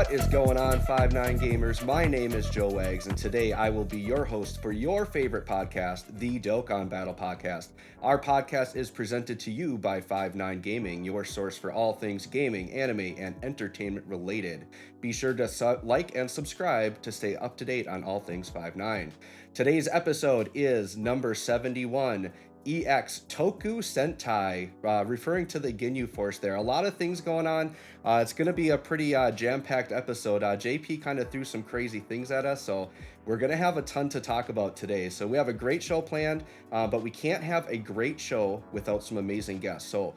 What is going on, 5'9 gamers? My name is JoeWags, and today I will be your host for your favorite podcast, the Dokkan Battle Podcast. Our podcast is presented to you by 5'9 Gaming, your source for all things gaming, anime, and entertainment related. Be sure to like and subscribe to stay up to date on all things 5'9. Today's episode is number 71. EX Tokusentai, referring to the Ginyu Force there. A lot of things going on. It's going to be a pretty jam-packed episode. JP kind of threw some crazy things at us, so we're going to have a ton to talk about today. So we have a great show planned, but we can't have a great show without some amazing guests. So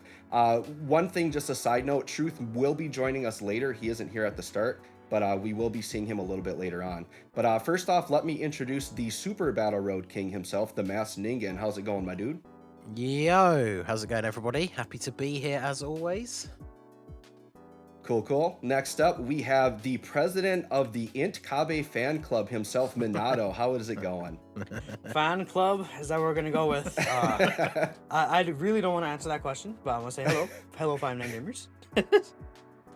one thing, just a side note, Truth will be joining us later. He isn't here at the start, but we will be seeing him a little bit later on. But first off, let me introduce the Super Battle Road King himself, the Masked Ningen. How's it going, my dude? Yo, how's it going, everybody? Happy to be here as always. Cool. Next up, we have the president of the Int Kabe fan club himself, Minato. How is it going? Fan club? Is that what we're going to go with? I really don't want to answer that question, but I want to say hello. Hello, 5'9 gamers.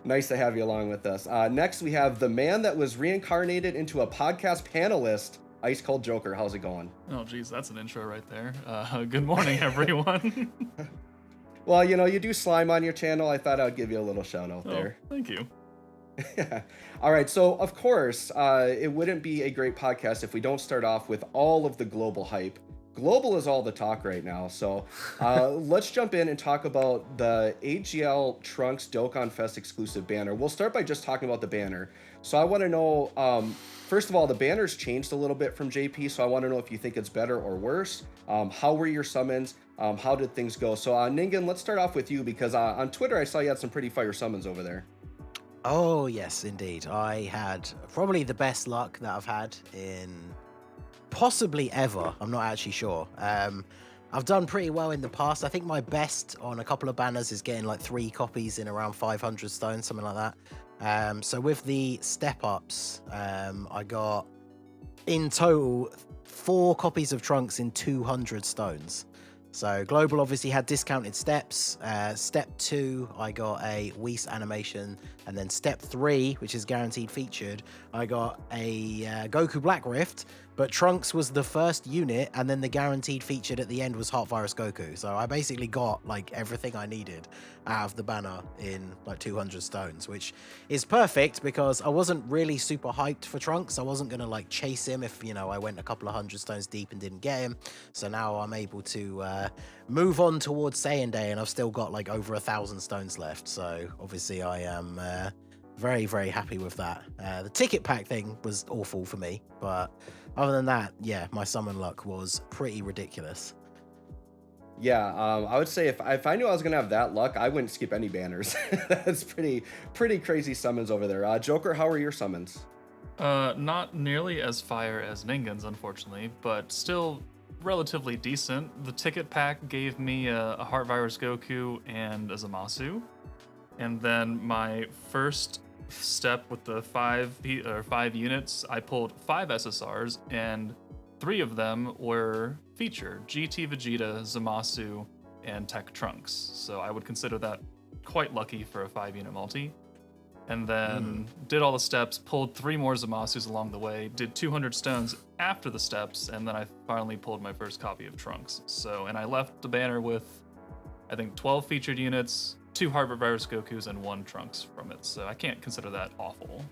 Nice to have you along with us. Next, we have the man that was reincarnated into a podcast panelist, Ice Cold Joker. How's it going? Oh, geez, that's an intro right there. Good morning, everyone. Well, you do slime on your channel. I thought I'd give you a little shout out there. Thank you. All right, so of course, it wouldn't be a great podcast if we don't start off with all of the global hype. Global is all the talk right now, so let's jump in and talk about the AGL Trunks Dokkan Fest exclusive banner. We'll start by just talking about the banner. So I want to know, first of all, the banner's changed a little bit from JP, so I want to know if you think it's better or worse. How were your summons? How did things go? So Ningen, let's start off with you, because on Twitter I saw you had some pretty fire summons over there. Oh, yes, indeed. I had probably the best luck that I've had in possibly ever. I'm not actually sure. I've done pretty well in the past. I think my best on a couple of banners is getting like 3 copies in around 500 stones, something like that. So with the step-ups, I got in total 4 copies of Trunks in 200 stones. So Global obviously had discounted steps. Step 2, I got a Whis animation. And then step 3, which is guaranteed featured, I got a Goku Black Rift. But Trunks was the first unit, and then the guaranteed featured at the end was Heart Virus Goku. So I basically got like everything I needed out of the banner in like 200 stones, which is perfect because I wasn't really super hyped for Trunks. I wasn't going to like chase him if, I went a couple of 100 stones deep and didn't get him. So now I'm able to move on towards Saiyan Day, and I've still got like over 1,000 stones left. So obviously I am very, very happy with that. The ticket pack thing was awful for me, but other than that, yeah, my summon luck was pretty ridiculous. Yeah, I would say if I knew I was gonna have that luck, I wouldn't skip any banners. That's pretty crazy summons over there. Joker, how are your summons? Not nearly as fire as Ningen's, unfortunately, but still relatively decent. The ticket pack gave me a Heart Virus Goku and a Zamasu. And then my first step with the 5 units, I pulled 5 SSRs, and 3 of them were featured: GT Vegeta, Zamasu, and Tech Trunks. So I would consider that quite lucky for a 5-unit multi. And then did all the steps, pulled 3 more Zamasus along the way, did 200 stones after the steps, and then I finally pulled my first copy of Trunks. And I left the banner with, I think, 12 featured units, 2 Heart Virus Gokus, and 1 Trunks from it. So I can't consider that awful.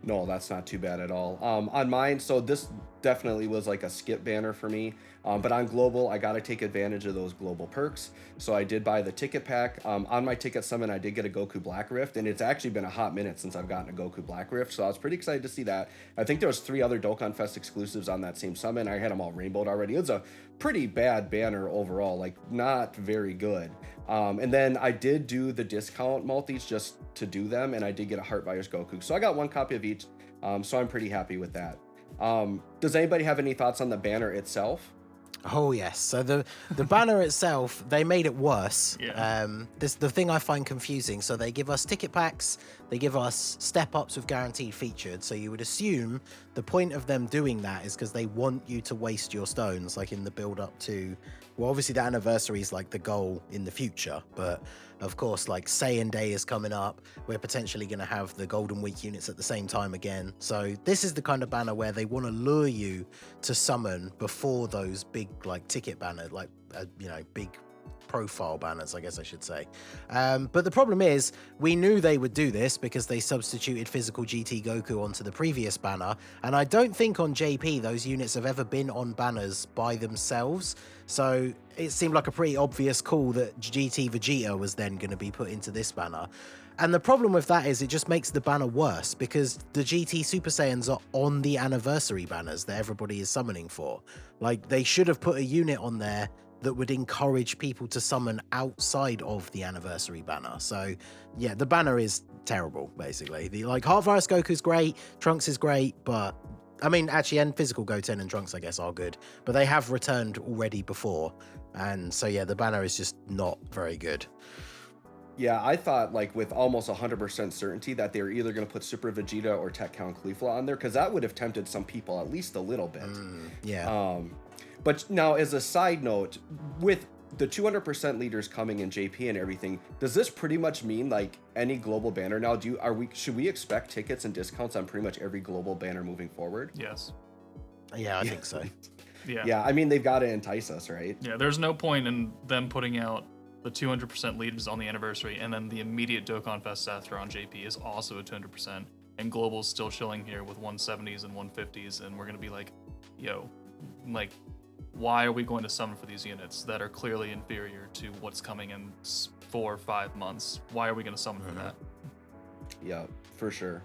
No, that's not too bad at all. On mine, so this definitely was like a skip banner for me. But on Global, I got to take advantage of those global perks. So I did buy the ticket pack. On my ticket summon, I did get a Goku Black Rift, and it's actually been a hot minute since I've gotten a Goku Black Rift. So I was pretty excited to see that. I think there was 3 other Dokkan Fest exclusives on that same summon. I had them all rainbowed already. It was a pretty bad banner overall, like not very good. And then I did do the discount multis just to do them, and I did get a Heart Virus Goku. So I got 1 copy of each, so I'm pretty happy with that. Does anybody have any thoughts on the banner itself? Oh yes. So the banner itself, they made it worse. Yeah. This the thing I find confusing. So they give us ticket packs, they give us step ups with guaranteed featured. So you would assume the point of them doing that is because they want you to waste your stones, like in the build up to. Well, obviously the anniversary is like the goal in the future, but of course, like Saiyan Day is coming up. We're potentially going to have the Golden Week units at the same time again. So this is the kind of banner where they want to lure you to summon before those big like ticket banners, like big profile banners, I guess I should say. But the problem is, we knew they would do this because they substituted physical GT Goku onto the previous banner, and I don't think on JP those units have ever been on banners by themselves. So it seemed like a pretty obvious call that GT Vegeta was then going to be put into this banner. And the problem with that is it just makes the banner worse because the GT Super Saiyans are on the anniversary banners that everybody is summoning for. Like, they should have put a unit on there that would encourage people to summon outside of the anniversary banner. So yeah, the banner is terrible, basically. The like Heart Virus Goku's great, Trunks is great, but I mean, actually, and physical Goten and Trunks, I guess, are good, but they have returned already before. And so yeah, the banner is just not very good. Yeah, I thought like with almost 100% certainty that they were either going to put Super Vegeta or Tech Count Caulifla on there, because that would have tempted some people at least a little bit. Yeah. But now, as a side note, with the 200% leaders coming in JP and everything, does this pretty much mean like any global banner now? Should we expect tickets and discounts on pretty much every global banner moving forward? Yes. Yeah, I think so. Yeah. Yeah, I mean, they've got to entice us, right? Yeah, there's no point in them putting out the 200% leaders on the anniversary, and then the immediate Dokkan Fest after on JP is also a 200%, and Global's still chilling here with 170s and 150s, and we're going to be like, yo, like, why are we going to summon for these units that are clearly inferior to what's coming in 4 or 5 months? Why are we going to summon for that? Yeah, for sure.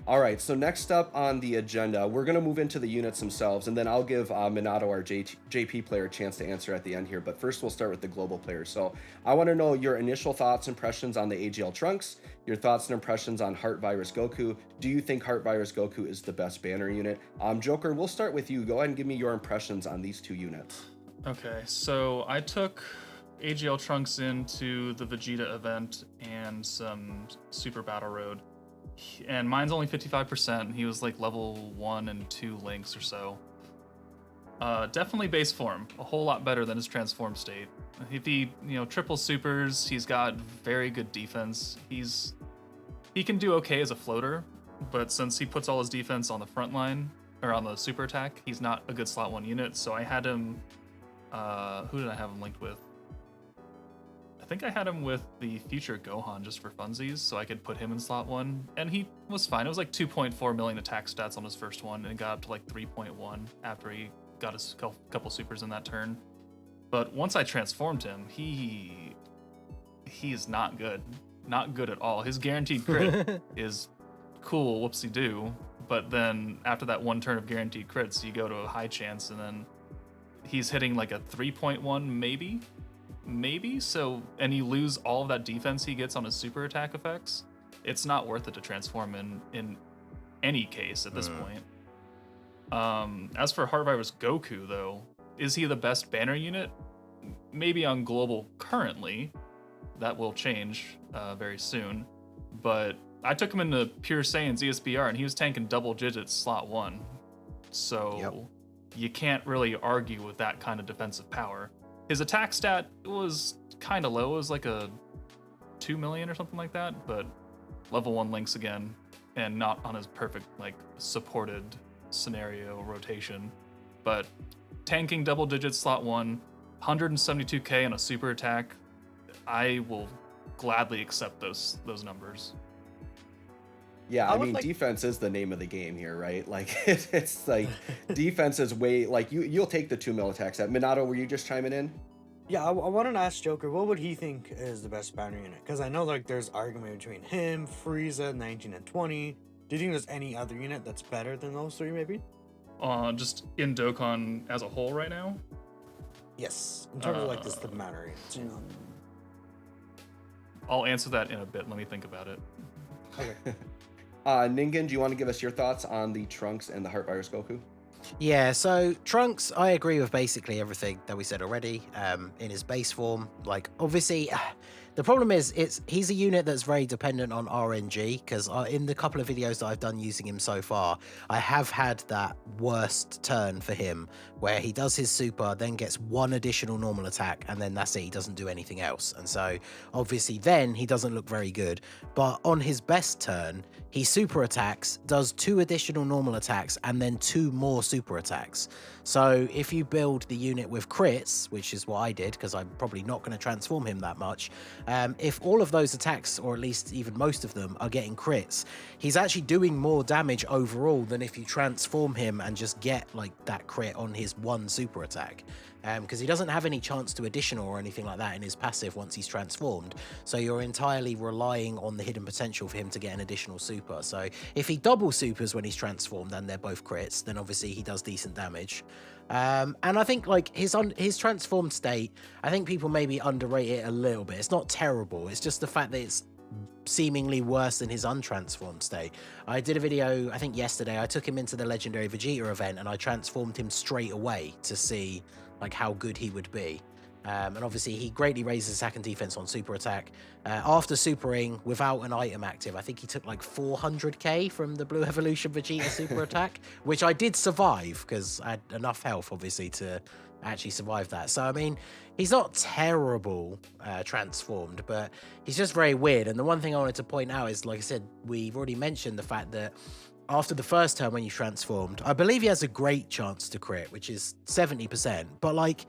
All right, so next up on the agenda, we're going to move into the units themselves, and then I'll give Minato, our JP player, a chance to answer at the end here. But first, we'll start with the global players. So I want to know your initial thoughts, impressions on the AGL Trunks, your thoughts and impressions on Heart Virus Goku. Do you think Heart Virus Goku is the best banner unit? Joker, we'll start with you. Go ahead and give me your impressions on these two units. Okay, so I took AGL Trunks into the Vegeta event and some Super Battle Road. And mine's only 55%. He was like level 1 and 2 links or so. Definitely base form, a whole lot better than his transform state. If he, triple supers, he's got very good defense. He can do okay as a floater, but since he puts all his defense on the front line or on the super attack, he's not a good slot 1 unit. So I had him. Who did I have him linked with? I think I had him with the future Gohan just for funsies, so I could put him in slot 1, and he was fine. It was like 2.4 million attack stats on his first one, and it got up to like 3.1 after he got his couple supers in that turn. But once I transformed him, he is not good. Not good at all. His guaranteed crit is cool, whoopsie-doo, but then after that one turn of guaranteed crits, you go to a high chance, and then he's hitting like a 3.1 maybe, so, and you lose all of that defense he gets on his super attack effects. It's not worth it to transform in any case at this point. As for Heart Virus Goku, though, is he the best banner unit? Maybe on global currently. That will change very soon. But I took him into Pure Saiyan ZSBR, and he was tanking double digits slot 1. So you can't really argue with that kind of defensive power. His attack stat was kind of low. It was like a 2 million or something like that, but level 1 links again, and not on his perfect, like, supported scenario rotation. But tanking double digits slot 1, 172k on a super attack, I will gladly accept those numbers. Yeah, I mean, defense is the name of the game here, right? Like, it's like defense is way, like, you'll take the 2 mil attacks. Minato, were you just chiming in? Yeah, I wanted to ask Joker, what would he think is the best banner unit? Because I know, like, there's argument between him, Frieza, 19 and 20. Do you think there's any other unit that's better than those 3, maybe? Just in Dokkan as a whole right now? Yes, in terms of, like, the banner units, I'll answer that in a bit. Let me think about it. Okay. Ningen, do you want to give us your thoughts on the Trunks and the Heart Virus Goku? Yeah, so Trunks, I agree with basically everything that we said already. In his base form, like obviously, the problem is he's a unit that's very dependent on RNG because in the couple of videos that I've done using him so far, I have had that worst turn for him where he does his super, then gets one additional normal attack, and then that's it. He doesn't do anything else, and so obviously then he doesn't look very good. But on his best turn, he super attacks, does 2 additional normal attacks, and then 2 more super attacks. So if you build the unit with crits, which is what I did, because I'm probably not going to transform him that much, if all of those attacks, or at least even most of them, are getting crits, he's actually doing more damage overall than if you transform him and just get like that crit on his 1 super attack. Because he doesn't have any chance to additional or anything like that in his passive once he's transformed. So you're entirely relying on the hidden potential for him to get an additional super. So if he double supers when he's transformed and they're both crits, then obviously he does decent damage. And I think like his transformed state, I think people maybe underrate it a little bit. It's not terrible. It's just the fact that it's seemingly worse than his untransformed state. I did a video, I think yesterday, I took him into the Legendary Vegeta event and I transformed him straight away to see like how good he would be. And obviously he greatly raises attack and defense on super attack. After supering without an item active, I think he took like 400k from the Blue Evolution Vegeta super attack, which I did survive because I had enough health obviously to actually survive that. So I mean, he's not terrible transformed, but he's just very weird. And the one thing I wanted to point out is, like I said, we've already mentioned the fact that after the first turn when you transformed, I believe he has a great chance to crit, which is 70%, but like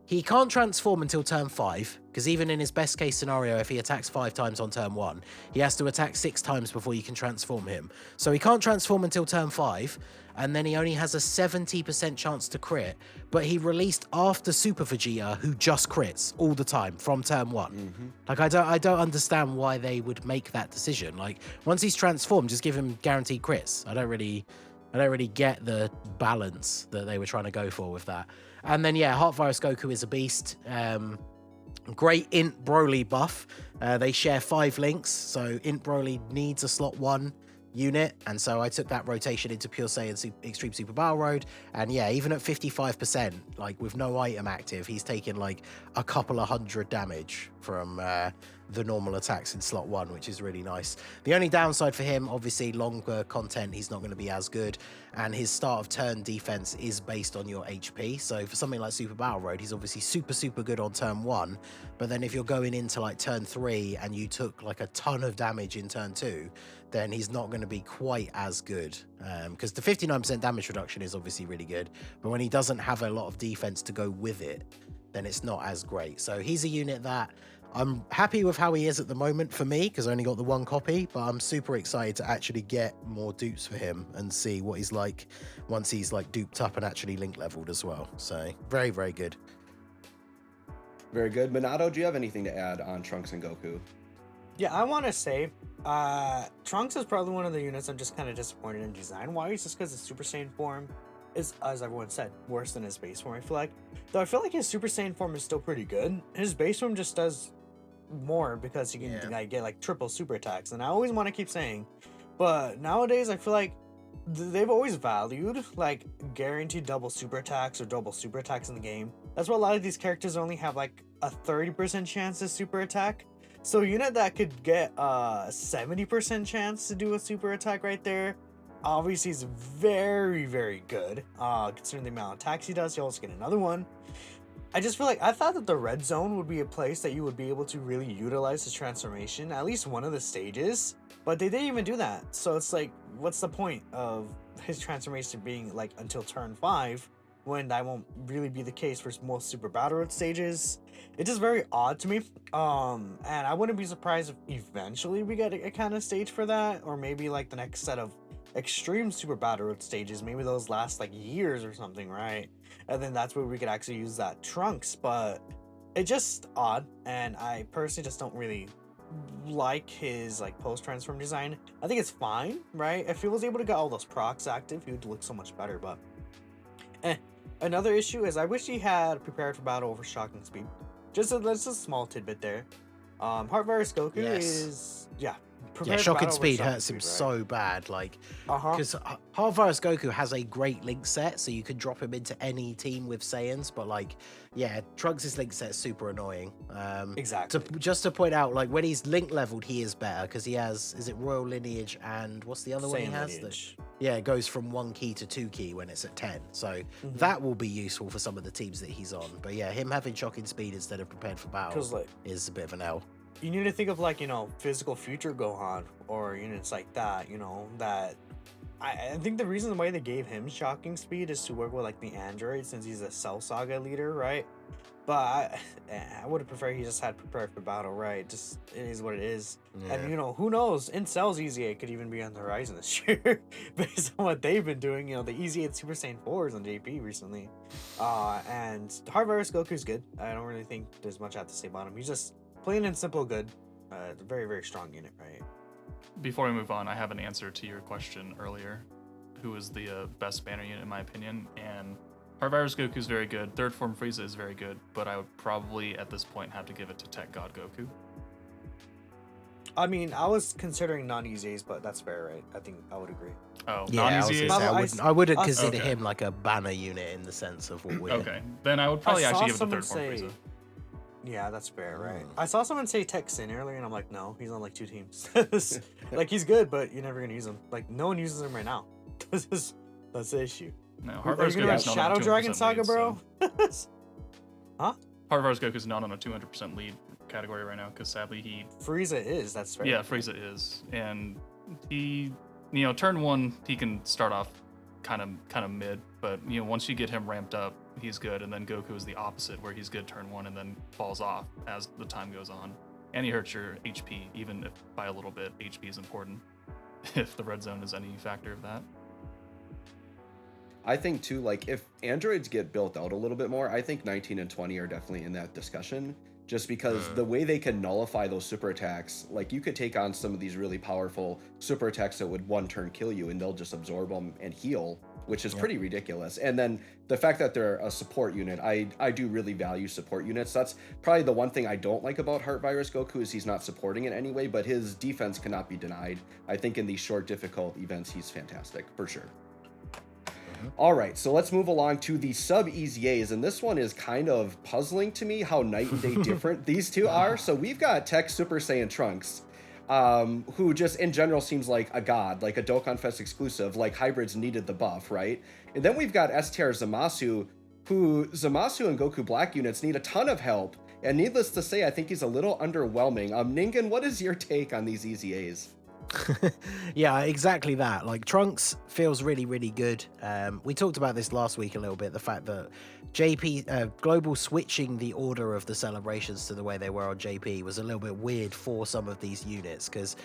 he can't transform until turn 5, because even in his best case scenario, if he attacks 5 times on turn 1, he has to attack 6 times before you can transform him. So he can't transform until turn 5, and then he only has a 70% chance to crit, but he released after Super Vegeta, who just crits all the time from turn 1. Mm-hmm. Like, I don't understand why they would make that decision. Like, once he's transformed, just give him guaranteed crits. I don't really get the balance that they were trying to go for with that. And then, yeah, Heart Virus Goku is a beast. Great Int Broly buff. They share 5 links, so Int Broly needs a slot 1 unit, and so I took that rotation into Pure Saiyan Extreme Super Battle Road, and yeah, even at 55%, like with no item active, he's taken like a couple of 100 damage from the normal attacks in slot 1, which is really nice. The only downside for him, obviously longer content, he's not going to be as good, and his start of turn defense is based on your HP. So for something like Super Battle Road, he's obviously super good on turn 1, but then if you're going into like turn 3 and you took like a ton of damage in turn 2, then he's not going to be quite as good, because the 59% damage reduction is obviously really good, but when he doesn't have a lot of defense to go with it, then it's not as great. So he's a unit that I'm happy with how he is at the moment for me, because I only got the 1 copy, but I'm super excited to actually get more dupes for him and see what he's like once he's like duped up and actually link leveled as well. So very good. Very good. Minato, do you have anything to add on Trunks and Goku? Yeah, I want to say Trunks is probably one of the units I'm just kind of disappointed in design. Why? It's just because his Super Saiyan form is, as everyone said, worse than his base form, I feel like. Though I feel like his Super Saiyan form is still pretty good. His base form just does more because he can like, get like triple super attacks. And I always want to keep saying, but nowadays I feel like they've always valued like guaranteed double super attacks or double super attacks in the game. That's why a lot of these characters only have like a 30% chance to super attack. So a unit that could get a 70% chance to do a super attack right there, obviously is very good. Considering the amount of attacks he does, you also get another one. I just feel like I thought that the red zone would be a place that you would be able to really utilize his transformation, at least one of the stages, but they didn't even do that. So it's like, what's the point of his transformation being like until turn 5 when that won't really be the case for most Super Battle Road stages? It's just very odd to me. And I wouldn't be surprised if eventually we get a kind of stage for that, or maybe like the next set of extreme Super Battle Road stages, maybe those last like years or something, right? And then that's where we could actually use that Trunks, but it's just odd, and I personally just don't really like his like post-transform design. I think it's fine, right? If he was able to get all those procs active, he would look so much better, but another issue is I wish he had prepared for battle over shocking speed. That's a small tidbit there. Heart Virus Goku is, yeah, Yeah, shocking speed hurts him so bad, like, because Heart Virus Goku has a great link set, so you can drop him into any team with Saiyans, but like, yeah, Trunks' link set is super annoying. Exactly. Just to point out, like, when he's link leveled, he is better, because he has, is it Royal Lineage, and what's the other one he has? Yeah, it goes from 1 key to 2 key when it's at 10, so that will be useful for some of the teams that he's on. But yeah, him having shocking speed instead of prepared for battle is a bit of an L. You need to think of, like, you know, physical future Gohan or units like that, you know, that I think the reason why they gave him shocking speed is to work with, like, the android, since he's a Cell Saga leader, right? But I would have preferred he just had prepared for battle, right? Just, it is what it is. Yeah. And, you know, who knows? In Cell's EZA could even be on the horizon this year based on what they've been doing. You know, the EZA Super Saiyan 4s on JP recently. And Heart Virus Goku's good. I don't really think there's much I have to say about him. He's just plain and simple good. Very, very strong unit, right? Before we move on, I have an answer to your question earlier. Who is the best banner unit in my opinion? And Heart Virus Goku is very good. Third Form Frieza is very good, but I would probably at this point have to give it to Tech God Goku. I mean, I was considering non-EZAs, but that's fair, right? I think I would agree. Oh, yeah, non-EZAs? I wouldn't consider him like a banner unit in the sense of what we're... Okay, then I would probably actually give it to Third Form Frieza. Yeah, that's fair, right? I saw someone say Tech Sin earlier, and I'm like, no, he's on like 2 teams. Like, he's good, but you're never gonna use him. Like, no one uses him right now. That's the issue. No, Heart Virus Goku is not Shadow Dragon Saga, lead, bro. So. Huh? Heart Virus Goku is not on a 200% lead category right now because sadly Frieza is. That's fair. Yeah, Frieza is, and he, you know, turn 1 he can start off kind of mid, but you know once you get him ramped up, he's good. And then Goku is the opposite, where he's good turn 1 and then falls off as the time goes on, and he hurts your HP, even if by a little bit. HP is important if the red zone is any factor of that. I think too, like if androids get built out a little bit more, I think 19 and 20 are definitely in that discussion, just because the way they can nullify those super attacks, like you could take on some of these really powerful super attacks that would 1 turn kill you and they'll just absorb them and heal, which is pretty ridiculous. And then the fact that they're a support unit, I do really value support units. That's probably the one thing I don't like about Heart Virus Goku is he's not supporting in any way, but his defense cannot be denied. I think in these short, difficult events, he's fantastic, for sure. All right, so let's move along to the sub EZAs, and this one is kind of puzzling to me how night and day different these two are. So we've got Tech Super Saiyan Trunks, who just in general seems like a god, like a Dokkan Fest exclusive, like hybrids needed the buff, right? And then we've got STR Zamasu, who Zamasu and Goku Black units need a ton of help, and needless to say, I think he's a little underwhelming. Ningen, what is your take on these EZAs? Yeah, exactly that. Like, Trunks feels really, really good. We talked about this last week a little bit, the fact that JP Global switching the order of the celebrations to the way they were on JP was a little bit weird for some of these units, because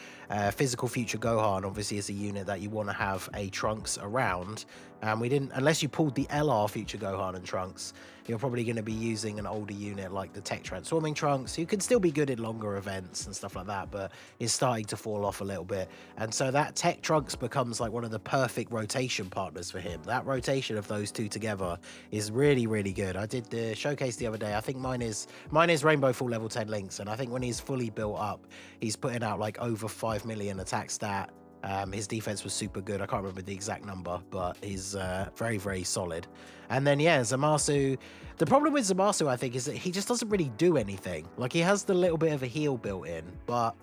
Physical Future Gohan obviously is a unit that you want to have a Trunks around, and we didn't, unless you pulled the LR Future Gohan and Trunks, you're probably going to be using an older unit like the Tech Transforming Trunks, who can still be good in longer events and stuff like that, but is starting to fall off a little bit. And so that Tech Trunks becomes like one of the perfect rotation partners for him. That rotation of those two together is really, really good. I did the showcase the other day. I think mine is Rainbow Full level 10 links, and I think when he's fully built up, he's putting out like over 5 million attack stat. His defense was super good. I can't remember the exact number, but he's very, very solid. And then, yeah, Zamasu. The problem with Zamasu, I think, is that he just doesn't really do anything. Like, he has the little bit of a heal built in, but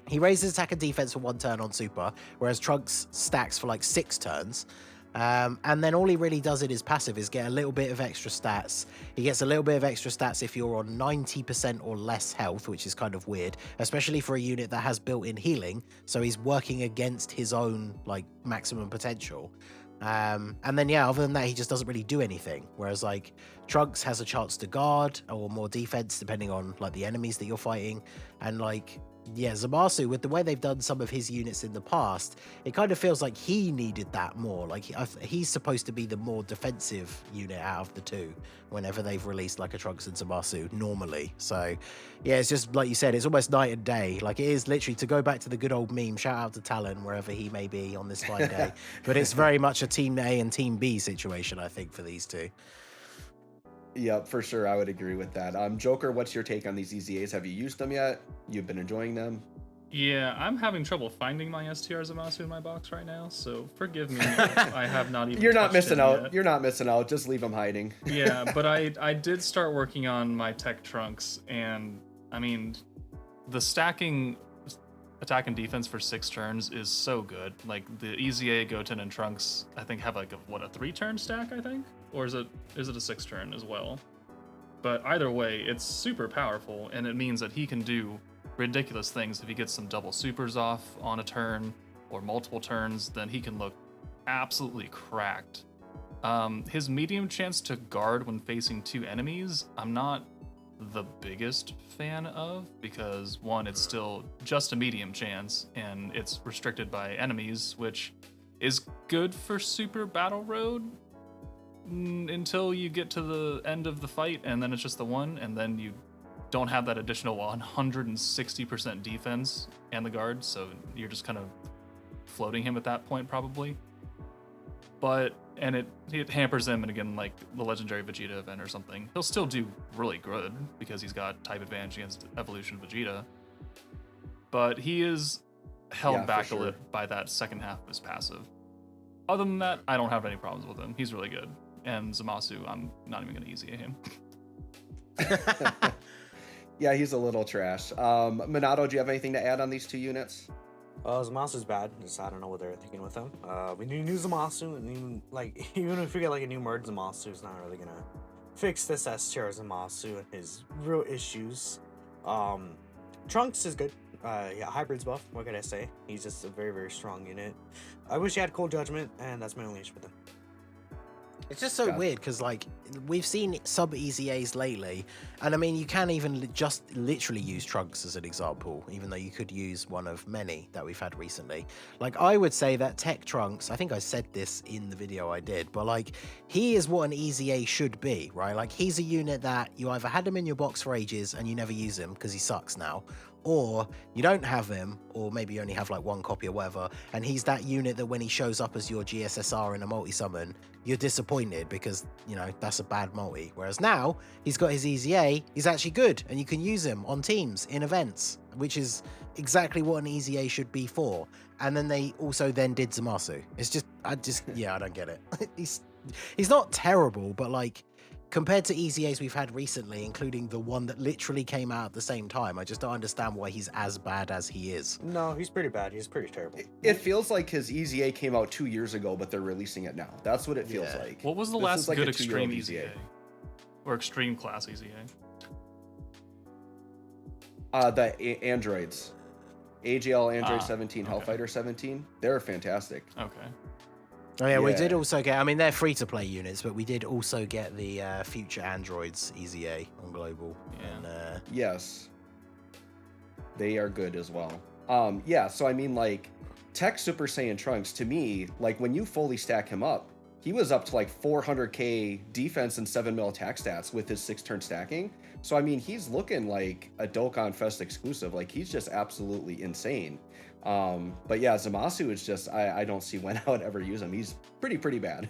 he raises attack and defense for 1 turn on super, whereas Trunks stacks for like 6 turns. And then all he really does in his passive is get a little bit of extra stats. He gets a little bit of extra stats if you're on 90% or less health, which is kind of weird, especially for a unit that has built-in healing. So he's working against his own like maximum potential. And then, yeah, other than that, he just doesn't really do anything. Whereas like Trunks has a chance to guard or more defense depending on like the enemies that you're fighting. And like, yeah, Zamasu, with the way they've done some of his units in the past, it kind of feels like he needed that more. Like, he's supposed to be the more defensive unit out of the two whenever they've released like a Trunks and Zamasu normally. So, yeah, it's just like you said, it's almost night and day. Like, it is literally, to go back to the good old meme, shout out to Talon wherever he may be on this fine day. But it's very much a Team A and Team B situation, I think, for these two. Yep, for sure. I would agree with that. Joker, what's your take on these EZAs? Have you used them yet? You've been enjoying them? Yeah, I'm having trouble finding my STR Zamasu in my box right now, so forgive me if I have not even You're not touched missing him out. yet. You're not missing out. Just leave him hiding. Yeah, but I did start working on my tech trunks, and I mean, the stacking attack and defense for 6 turns is so good. Like the EZA, Goten, and Trunks, I think have like a 3-turn stack, I think, or is it a 6-turn as well? But either way, it's super powerful, and it means that he can do ridiculous things. If he gets some double supers off on a turn or multiple turns, then he can look absolutely cracked. His medium chance to guard when facing 2 enemies, I'm not the biggest fan of, because one, it's still just a medium chance and it's restricted by enemies, which is good for Super Battle Road until you get to the end of the fight, and then it's just the one, and then you don't have that additional 160% defense and the guard, so you're just kind of floating him at that point probably. But and it hampers him, and again, like the legendary Vegeta event or something, he'll still do really good because he's got type advantage against evolution Vegeta. But he is held back a little by that second half of his passive. Other than that, I don't have any problems with him. He's really good. And Zamasu, I'm not even gonna EZA him. Yeah, he's a little trash. Minato, do you have anything to add on these 2 units? Zamasu's bad. Just I don't know what they're thinking with him. We need new Zamasu, and even if we get like a new merge Zamasu, is not really gonna fix this STR Zamasu and his real issues. Trunks is good. Yeah, hybrid's buff. What can I say? He's just a very, very strong unit. I wish he had Cold Judgment, and that's my only issue with him. It's just so weird because, like, we've seen sub EZAs lately, and I mean, you can even just literally use Trunks as an example, even though you could use one of many that we've had recently. Like, I would say that Tech Trunks, I think I said this in the video I did, but like, he is what an EZA should be, right? Like, he's a unit that you either had him in your box for ages and you never use him because he sucks now, or you don't have him, or maybe you only have like 1 copy or whatever, and he's that unit that when he shows up as your GSSR in a multi-summon, you're disappointed because, you know, that's a bad multi. Whereas now, he's got his EZA, he's actually good, and you can use him on teams, in events, which is exactly what an EZA should be for. And then they also then did Zamasu. It's just, I don't get it. He's not terrible, but like, compared to EZAs we've had recently, including the one that literally came out at the same time, I just don't understand why he's as bad as he is. No, he's pretty bad. He's pretty terrible. It feels like his EZA came out 2 years ago, but they're releasing it now. That's what it feels like. What was the last good extreme EZA? Or extreme class EZA? The androids. AGL Android 17, okay. Hellfighter 17. They're fantastic. Okay. Oh yeah, we did also get, I mean, they're free-to-play units, but we did also get the Future Androids EZA on Global. Yeah. And, yes. They are good as well. Yeah, so I mean, like, Tech Super Saiyan Trunks, to me, like, when you fully stack him up, he was up to like 400k defense and 7 mil attack stats with his 6-turn stacking. So, I mean, he's looking like a Dokkan Fest exclusive. Like, he's just absolutely insane. But yeah, Zamasu is just, I don't see when I would ever use him. He's pretty bad.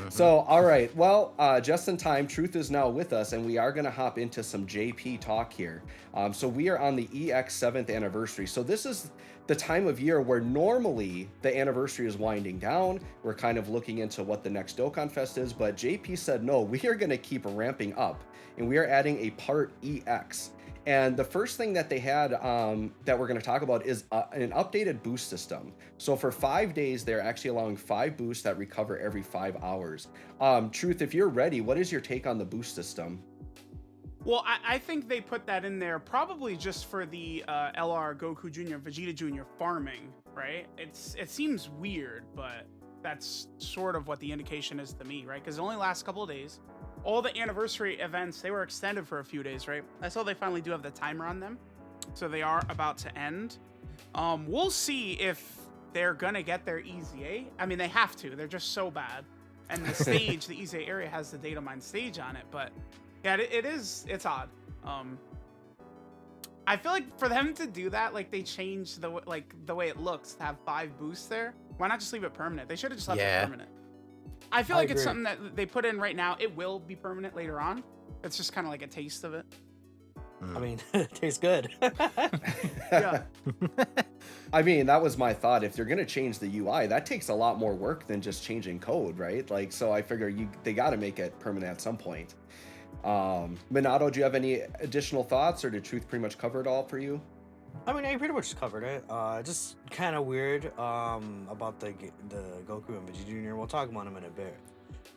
So, all right. Well, just in time, Truth is now with us, and we are going to hop into some JP talk here. So we are on the EX 7th anniversary. So this is the time of year where normally the anniversary is winding down. We're kind of looking into what the next Dokkan Fest is, but JP said, no, we are going to keep ramping up, and we are adding a part EX. And the first thing that they had that we're going to talk about is an updated boost system. So for 5 days, they're actually allowing 5 boosts that recover every 5 hours. Truth, if you're ready, what is your take on the boost system? Well, I think they put that in there probably just for the LR Goku Jr., Vegeta Jr. farming, right? It seems weird, but that's sort of what the indication is to me, right? Because it only lasts a couple of days. All the anniversary events, they were extended for a few days, right? I saw they finally do have the timer on them, so they are about to end. We'll see if they're gonna get their EZA. I mean, they have to. They're just so bad. And the stage, the EZA area has the data mine stage on it, but yeah, it's odd. I feel like for them to do that, like they changed the way it looks to have 5 boosts there. Why not just leave it permanent? They should have just left it permanent. I feel like it's something that they put in right now. It will be permanent later on. It's just kind of like a taste of it. I mean, it tastes good. Yeah. I mean, that was my thought. If they're gonna change the UI, that takes a lot more work than just changing code, right? Like, so I figure they got to make it permanent at some point. Minato, do you have any additional thoughts, or did Truth pretty much cover it all for you? I mean, I pretty much covered it. Just kind of weird about the Goku and Vegeta Jr. We'll talk about him in a bit.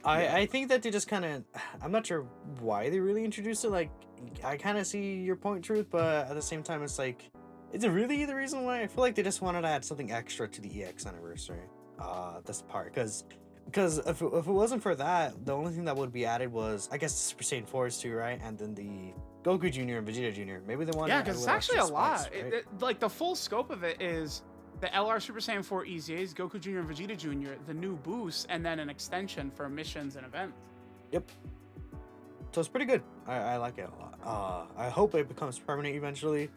I think that they just kind of, I'm not sure why they really introduced it. Like, I kind of see your point, Truth, but at the same time, it's like, is it really the reason why? I feel like they just wanted to add something extra to the EX anniversary. This part, because if it wasn't for that, the only thing that would be added was, I guess, Super Saiyan 4s too, right? And then the Goku Jr. and Vegeta Jr. Maybe they wanted. Yeah, because it's actually a lot. Spice, right? Like the full scope of it is the LR Super Saiyan 4 EZAs, Goku Jr. and Vegeta Jr., the new boost, and then an extension for missions and events. Yep. So it's pretty good. I like it a lot. I hope it becomes permanent eventually.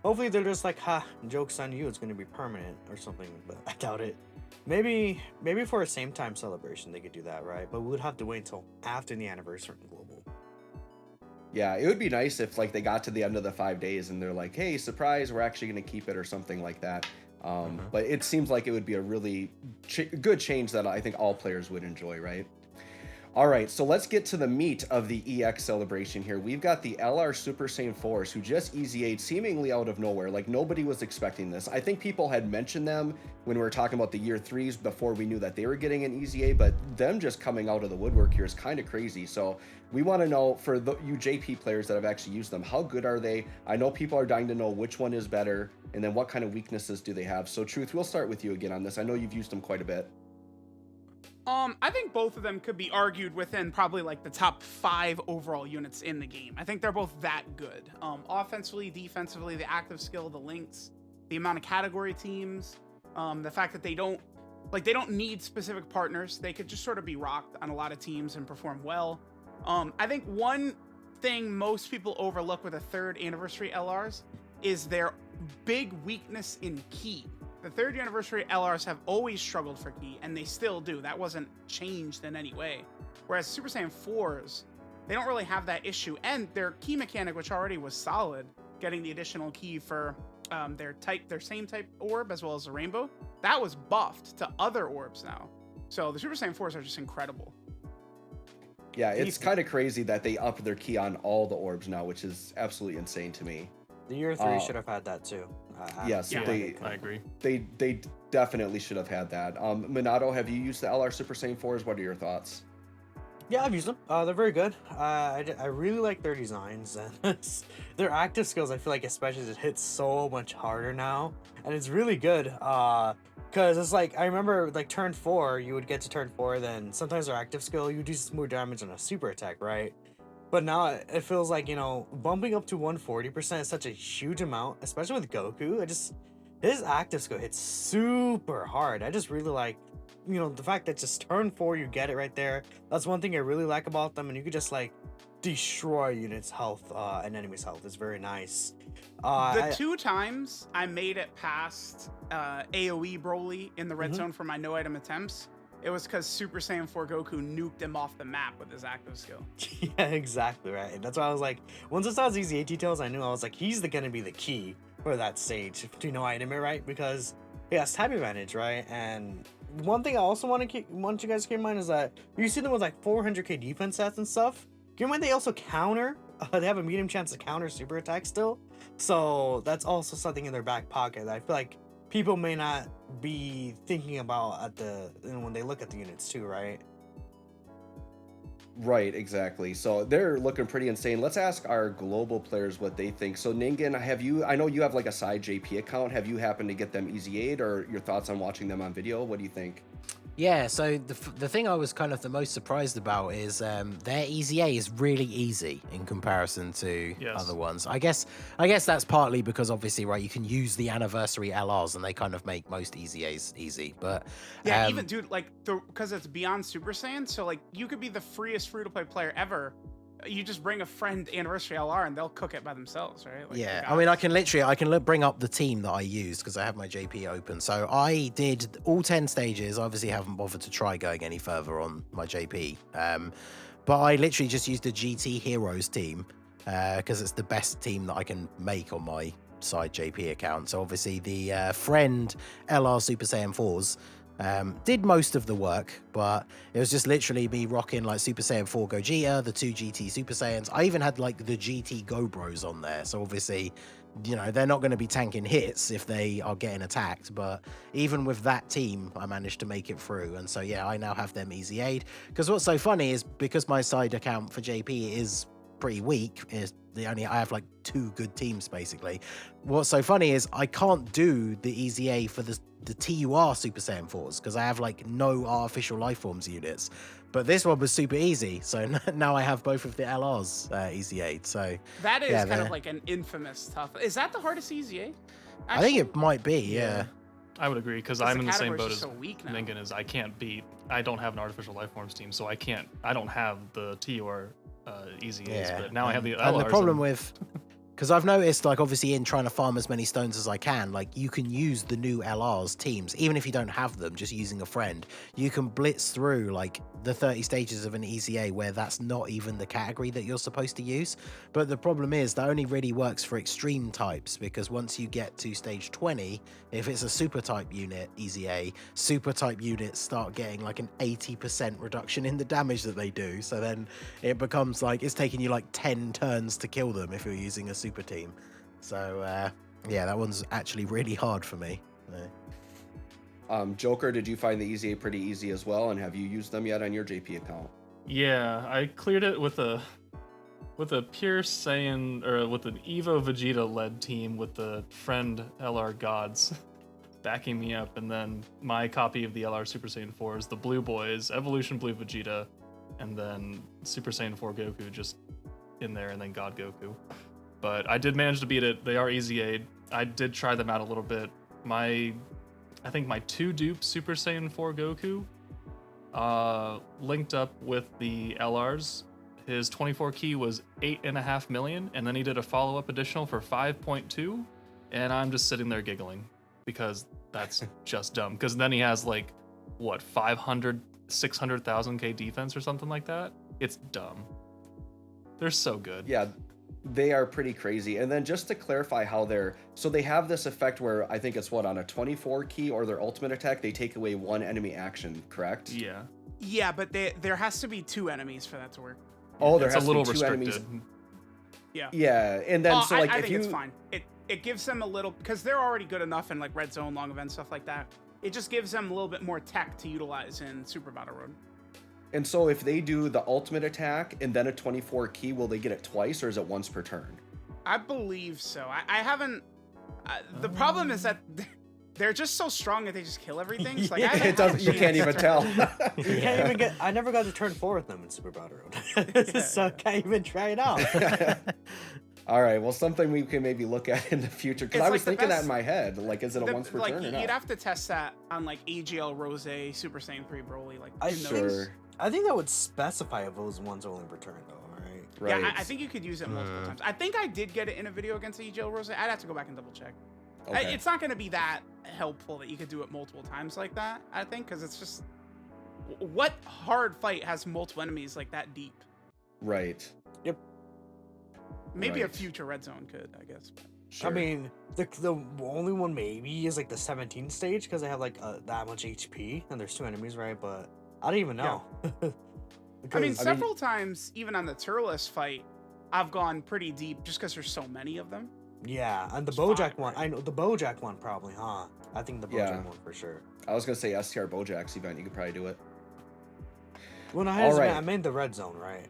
Hopefully they're just like, ha, joke's on you, it's going to be permanent or something, but I doubt it. Maybe for a same time celebration they could do that, right? But we would have to wait until after the anniversary in global. Yeah, it would be nice if like they got to the end of the 5 days and they're like, hey, surprise, we're actually going to keep it or something like that. But it seems like it would be a really good change that I think all players would enjoy, right? All right, so let's get to the meat of the EX celebration here. We've got the LR Super Saiyan 4s who just EZA'd seemingly out of nowhere. Like, nobody was expecting this. I think people had mentioned them when we were talking about the year 3s before we knew that they were getting an EZA, but them just coming out of the woodwork here is kind of crazy. So we want to know, for you JP players that have actually used them, how good are they? I know people are dying to know which one is better, and then what kind of weaknesses do they have? So Truth, we'll start with you again on this. I know you've used them quite a bit. I think both of them could be argued within probably like the top 5 overall units in the game. I think they're both that good. Offensively, defensively, the active skill, the links, the amount of category teams, the fact that they don't need specific partners. They could just sort of be rocked on a lot of teams and perform well. I think one thing most people overlook with the 3rd anniversary LRs is their big weakness in key. The 3rd anniversary LRs have always struggled for key, and they still do. That wasn't changed in any way. Whereas Super Saiyan 4s, they don't really have that issue. And their key mechanic, which already was solid, getting the additional key for their same type orb as well as the rainbow, that was buffed to other orbs now. So the Super Saiyan 4s are just incredible. Yeah, it's kind of crazy that they upped their key on all the orbs now, which is absolutely insane to me. The year 3 should have had that too. Yes, I agree. They definitely should have had that. Minato, have you used the LR Super Saiyan 4s? What are your thoughts? Yeah, I've used them. They're very good. I really like their designs and their active skills. I feel like especially it hits so much harder now, and it's really good. Cause it's like I remember like turn 4, you would get to turn 4, then sometimes their active skill you do more damage on a super attack, right? But now it feels like, you know, bumping up to 140% is such a huge amount, especially with Goku. His active skill hits super hard. I just really like, you know, the fact that just turn 4, you get it right there. That's one thing I really like about them, and you could just like destroy units' health and enemies' health. It's very nice. The 2 times I made it past AoE Broly in the red zone for my no item attempts, it was because Super Saiyan 4 Goku nuked him off the map with his active skill. Yeah, exactly right. And that's why I was like, once I saw his EZA details, I knew I was like, he's gonna be the key for that stage to no item it, right? Because he has type advantage, right? And one thing I also want you guys to keep in mind is that you see them with like 400k defense stats and stuff. Keep in mind they also counter. They have a medium chance to counter super attack still. So that's also something in their back pocket that I feel like people may not be thinking about when they look at the units too, right? Right, exactly. So they're looking pretty insane. Let's ask our global players what they think. So Ningen, I know you have like a side JP account. Have you happened to get them EZA'd, or your thoughts on watching them on video? What do you think? Yeah, so the thing I was kind of the most surprised about is their EZA is really easy in comparison to other ones. I guess that's partly because obviously, right, you can use the anniversary LRs and they kind of make most EZAs easy. But yeah, even dude, like because it's beyond Super Saiyan, so like you could be the freest free-to-play player ever. You just bring a friend anniversary LR and they'll cook it by themselves, right? Like, yeah, I mean, I can bring up the team that I used because I have my JP open. So I did all 10 stages. I obviously haven't bothered to try going any further on my JP. But I literally just used the GT Heroes team. because it's the best team that I can make on my side JP account. So obviously the friend LR Super Saiyan 4s did most of the work, but it was just literally me rocking like Super Saiyan 4 Gogeta, the 2 GT Super Saiyans. I even had like the GT Go Bros on there, so obviously, you know, they're not going to be tanking hits if they are getting attacked, but even with that team, I managed to make it through. And so yeah, I now have them easy aid, because what's so funny is because my side account for JP is pretty weak, I have like 2 good teams basically. What's so funny is I can't do the easy A for the TUR Super Saiyan 4s because I have like no artificial life forms units, but this one was super easy, so now I have both of the LRs easy aid. So that is kind of like an infamous tough. Is that the hardest easy A? I think it might be, yeah. I would agree, because I'm in the same boat as so Ningen. Is I don't have an artificial life forms team, so I don't have the TUR easy A's, but now I have the LRs. And the problem with, because I've noticed, like, obviously in trying to farm as many stones as I can, like, you can use the new LRs teams, even if you don't have them, just using a friend. You can blitz through, like, the 30 stages of an EZA where that's not even the category that you're supposed to use. But the problem is that only really works for extreme types, because once you get to stage 20, if it's a super type unit EZA, super type units start getting like an 80% reduction in the damage that they do. So then it becomes like it's taking you like 10 turns to kill them if you're using a super team. So yeah, that one's actually really hard for me. Joker, did you find the EZA pretty easy as well, and have you used them yet on your JP account? Yeah, I cleared it with a pure Saiyan, or with an Evo Vegeta led team with the friend LR Gods backing me up, and then my copy of the LR Super Saiyan 4 is the Blue Boys, Evolution Blue Vegeta, and then Super Saiyan 4 Goku just in there, and then God Goku. But I did manage to beat it. They are easy aid. I did try them out a little bit. I think my 2 dupe Super Saiyan 4 Goku linked up with the LRs. His 24 key was 8.5 million, and then he did a follow-up additional for 5.2, and I'm just sitting there giggling because that's just dumb. Because then he has like, what, 600,000 K defense or something like that? It's dumb. They're so good. Yeah, they are pretty crazy. And then just to clarify how so they have this effect where I think it's on a 24 key or their ultimate attack, they take away 1 enemy action, correct? Yeah. Yeah, but there has to be 2 enemies for that to work. Oh, there it's has a little to be 2 restricted. enemies. Yeah. Yeah, and then so like I if think you, it's fine. It gives them a little, because they're already good enough in like red zone, long event, stuff like that. It just gives them a little bit more tech to utilize in Super Battle Road. and so if they do the ultimate attack and then a 24 key, will they get it twice or is it once per turn? I believe so. I haven't. The problem is that they're just so strong that they just kill everything. So, like, I haven't It doesn't. had a You can't chance even to- tell. You can't even get. I never got to turn 4 with them in Super Battle Road, so I can't even try it out. All right. Well, something we can maybe look at in the future, because It's I like was the thinking that best- in my head. Like, is it a once per turn or You'd not? have to test that on like AGL Rose, Super Saiyan 3 Broly. Like, I in think- those- Sure. I think that would specify if it was once only per turn, though. Right? Right. Yeah, I think you could use it multiple times. I think I did get it in a video against AGL Rose. I'd have to go back and double check. Okay. It's not going to be that helpful that you could do it multiple times like that, I think, because it's just... What hard fight has multiple enemies like that deep? Right. Maybe a Right. future red zone could, I guess. Sure. I mean, the only one maybe is like the 17 stage because they have like that much HP and there's 2 enemies, right? But I don't even know. I mean, Because- several times, even on the Turles fight, I've gone pretty deep just because there's so many of them. yeah, and the It's Bojack fine, one. right? I know the Bojack one probably, huh? I think the Bojack Yeah. one for sure. I was gonna say STR Bojack's event. You could probably do it. When All right. I meant the red zone, right?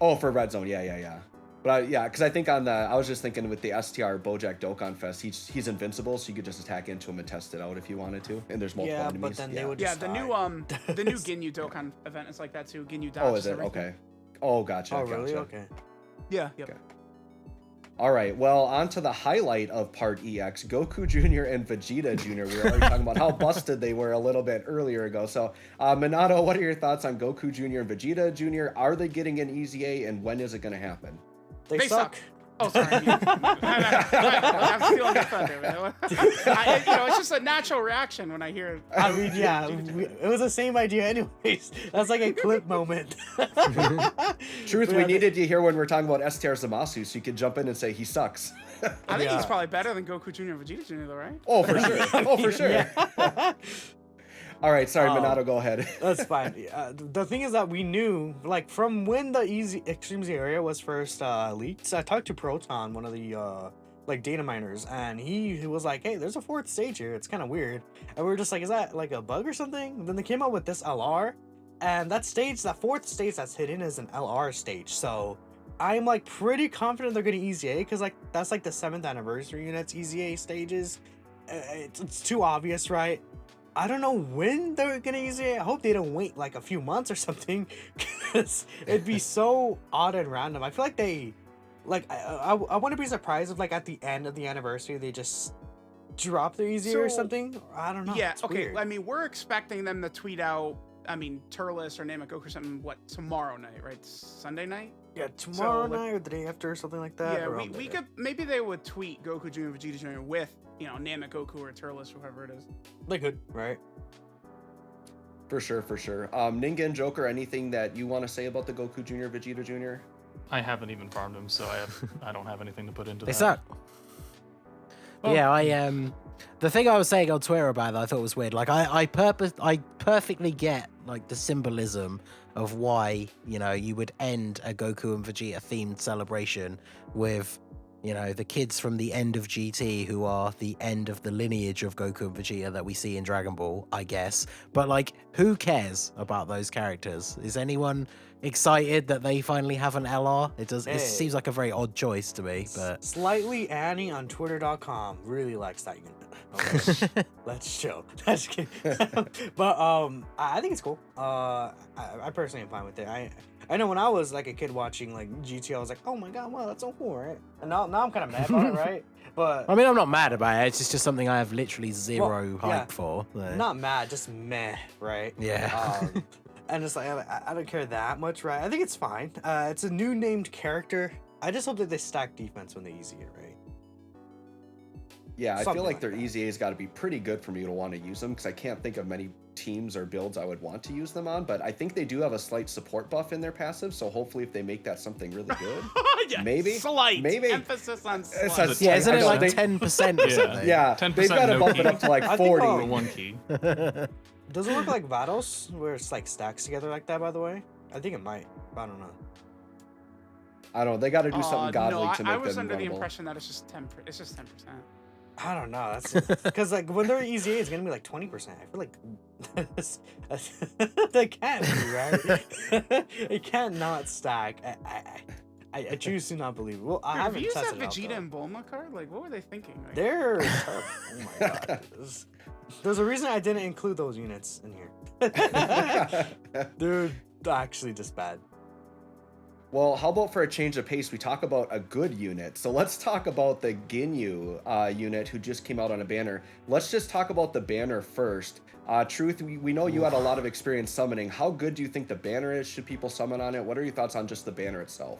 Oh, for red zone. Yeah. But because I think I was just thinking with the STR Bojack Dokkan Fest, he's invincible, so you could just attack into him and test it out if you wanted to. And there's multiple Yeah, enemies. but then they would Yeah, just the new die. the new Ginyu Dokkan event is like that too. Ginyu dodges Oh, is it? everything. Okay. Oh, gotcha. Oh, really? Gotcha. Okay. Yeah. Yep. Okay. All right, well, on to the highlight of Part EX, Goku Jr. and Vegeta Jr. We were already talking about how busted they were a little bit earlier ago. So, Minato, what are your thoughts on Goku Jr. and Vegeta Jr.? Are they getting an EZA, and when is it going to happen? They They suck. Oh, sorry. I'm stealing your thunder. Man. It's just a natural reaction when I hear. I mean, yeah, it was the same idea, anyways. That's like a clip moment. Truth, we needed you here when we're talking about S tier Zamasu, so you could jump in and say he sucks. I think he's probably better than Goku Jr. and Vegeta Jr. though, right? Oh, for sure. Oh, for sure. Yeah. All right, sorry, Minato, go ahead. That's fine. The thing is that we knew, like, from when the Extreme Z area was first leaked. So I talked to Proton, one of the like data miners, and he was like, "Hey, there's a fourth stage here. It's kind of weird." And we were just like, "Is that like a bug or something?" And then they came out with this LR, and that fourth stage that's hidden is an LR stage. So I'm like pretty confident they're gonna EZA because like that's like the 7th anniversary unit's EZA stages. It's too obvious, right? I don't know when they're gonna use it. I hope they don't wait like a few months or something, because it'd be so odd and random. I feel like they, like, I wouldn't be surprised if like at the end of the anniversary they just drop their EZA or something. I don't know. Yeah. It's Okay. weird. I mean, we're expecting them to tweet out. I mean, Turles or Namekoku or something. What, tomorrow night, right? Sunday night. Yeah, tomorrow night or the day after or something like that. Yeah, or we could, maybe they would tweet Goku Jr. and Vegeta Jr. with, Namekoku or Turles or whoever it is. They could, right? For sure, for sure. Ningen, Joker, anything that you want to say about the Goku Jr., Vegeta Jr.? I haven't even farmed him, so I don't have anything to put into They that. suck. Well, Yeah, the thing I was saying on Twitter about that I thought was weird. Like I perfectly get like the symbolism of why, you would end a Goku and Vegeta themed celebration with, the kids from the end of GT who are the end of the lineage of Goku and Vegeta that we see in Dragon Ball, I guess. But like, who cares about those characters? Is anyone excited that they finally have an LR? It seems like a very odd choice to me, but Slightly Annie on Twitter.com really likes that unit. Let's chill. That's kidding. But I think it's cool. I personally am fine with it. I know when I was like a kid watching like GT, I was like, oh my god, wow, that's so cool, right? And now I'm kind of mad about it, right? But I mean, I'm not mad about it. It's just something I have literally zero hype for. So. Not mad, just meh, right? Yeah. And it's like I don't care that much, right? I think it's fine. It's a new named character. I just hope that they stack defense when they EZ it, right? Yeah, I Something feel like like their that. EZA's got to be pretty good for me to want to use them, because I can't think of many teams or builds I would want to use them on, but I think they do have a slight support buff in their passive, so hopefully if they make that something really good, Yeah, maybe. Maybe. Emphasis on It's slight. a- Yeah, isn't it like They- 10% or something? yeah, 10% they've got to no bump key. it up to like I think, 40. For one key. Does it work like Vados, where it's like stacks together like that, by the way? I think it might. I don't know. I don't know, they got to do something godly no, to make I was them under the runnable. impression that it's just 10%. It's just 10%. I don't know. That's because like when they're EZA, it's gonna be like 20%. I feel like they can't be right. It can't not stack. I choose to not believe it. Well, I Have haven't you used that tested it out, Vegeta though. and Bulma card? Like, what were they thinking? Like, They're terrible. Oh my god. There's a reason I didn't include those units in here. They're actually just bad. Well, how about for a change of pace, we talk about a good unit. So let's talk about the Ginyu unit who just came out on a banner. Let's just talk about the banner first. Truth, we know you had a lot of experience summoning. How good do you think the banner is? Should people summon on it? What are your thoughts on just the banner itself?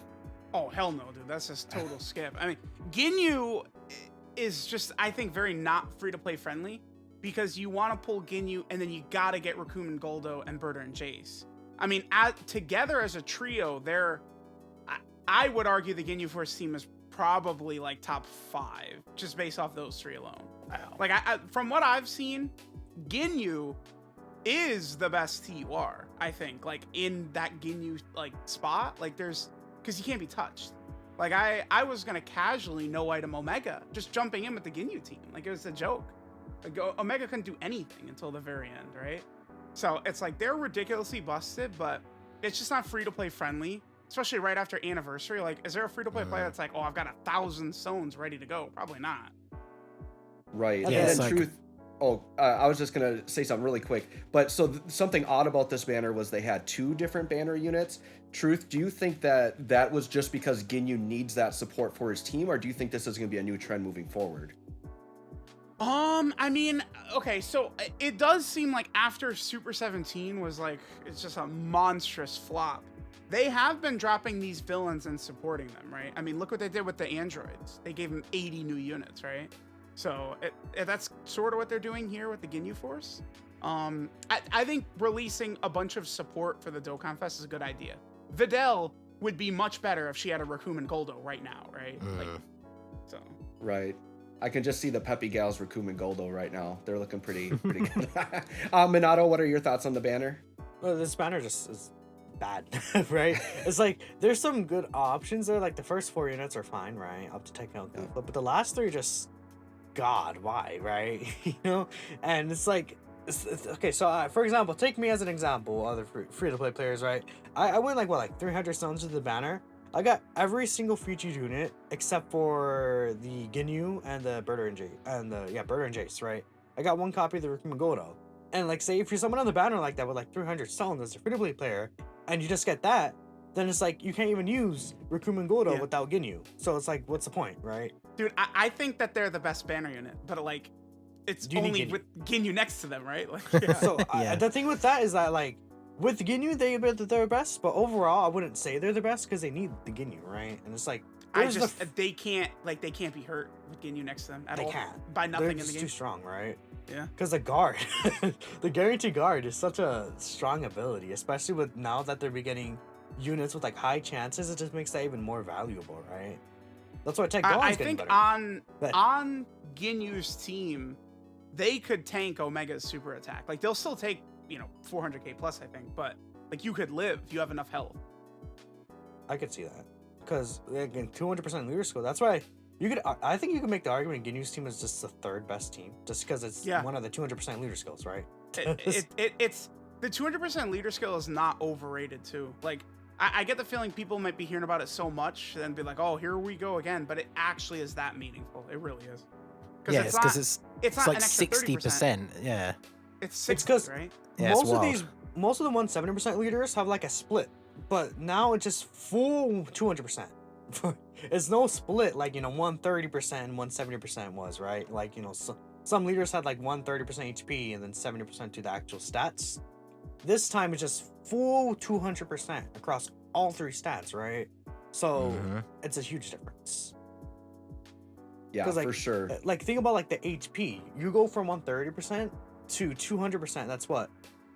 oh, hell no, dude. That's just total skip. I mean, Ginyu is just, I think, very not free-to-play friendly, because you want to pull Ginyu, and then you got to get Raccoon, Goldo, and Berta and Jace. I mean, together as a trio, I would argue the Ginyu Force team is probably like top 5, just based off those 3 alone. Like, from what I've seen, Ginyu is the best TUR, I think. Like, in that Ginyu like spot, like because he can't be touched. Like, I was gonna casually no item Omega, just jumping in with the Ginyu team. Like, it was a joke. Like, Omega couldn't do anything until the very end, right? So it's like they're ridiculously busted, but it's just not free to play friendly. Especially right after Anniversary. Like, is there a free-to-play player that's like, oh, I've got 1,000 stones ready to go? Probably not. Right. Yeah, And it's then like- Truth. I was just going to say something really quick. But so something odd about this banner was they had 2 different banner units. Truth, do you think that was just because Ginyu needs that support for his team, or do you think this is going to be a new trend moving forward? I mean, okay, so it does seem like after Super 17 was like, it's just a monstrous flop. they have been dropping these villains and supporting them, right? I mean, look what they did with the androids. They gave them 80 new units, right? So that's sort of what they're doing here with the Ginyu Force. I think releasing a bunch of support for the Dokkan Fest is a good idea. Videl would be much better if she had a Rakumen Goldo right now, right? So. Right. I can just see the Peppy Gals Rakumen Goldo right now. They're looking pretty good. Minato, what are your thoughts on the banner? Well, this banner just is bad, right? It's like there's some good options there. Like the first 4 units are fine, right? Up to technical, but the last 3 just, God, why, right? You know, and it's like, okay. So for example, take me as an example. Other free to play players, right? I went like 300 stones to the banner. I got every single featured unit except for the Ginyu and the Birder and Jace, right? I got 1 copy of the Rakumen Goldo. And like, say if you're someone on the banner like that with like 300 stones as a free-to-play player, and you just get that, then it's like you can't even use Rakumen Goldo without Ginyu. So it's like, what's the point, right? Dude, I think that they're the best banner unit, but like, it's only with Ginyu next to them, right? Like, So the thing with that is that like, with Ginyu, they're best, but overall, I wouldn't say they're the best because they need the Ginyu, right? And it's like, they can't be hurt with Ginyu next to them at all. They can't. By nothing in They're the game. too strong, right? Yeah. Because the guard, the guarantee guard is such a strong ability, especially with now that they're getting units with like high chances. It just makes that even more valuable, right? That's why Tech Gohan's I getting think better. on Ginyu's team, they could tank Omega's super attack. Like they'll still take 400k plus, I think, but like you could live if you have enough health. I could see that because again, 200% leader skill. That's why I think you could make the argument Ginyu's team is just the 3rd best team, just because it's one of the 200% leader skills, right? It's the 200% leader skill is not overrated too. Like I get the feeling people might be hearing about it so much and be like, oh, here we go again, but it actually is that meaningful. It really is. Because it's not like an extra 60%. Yeah. It's 60, because right? Yeah, most of the 170% leaders have like a split, but now it's just full 200%. It's no split like 130% and 170% was, right? Like some leaders had like 130% HP and then 70% to the actual stats. This time it's just full 200% across all 3 stats, right? So it's a huge difference. Yeah, for sure. Like think about like the HP. You go from 130% to 200%. That's what?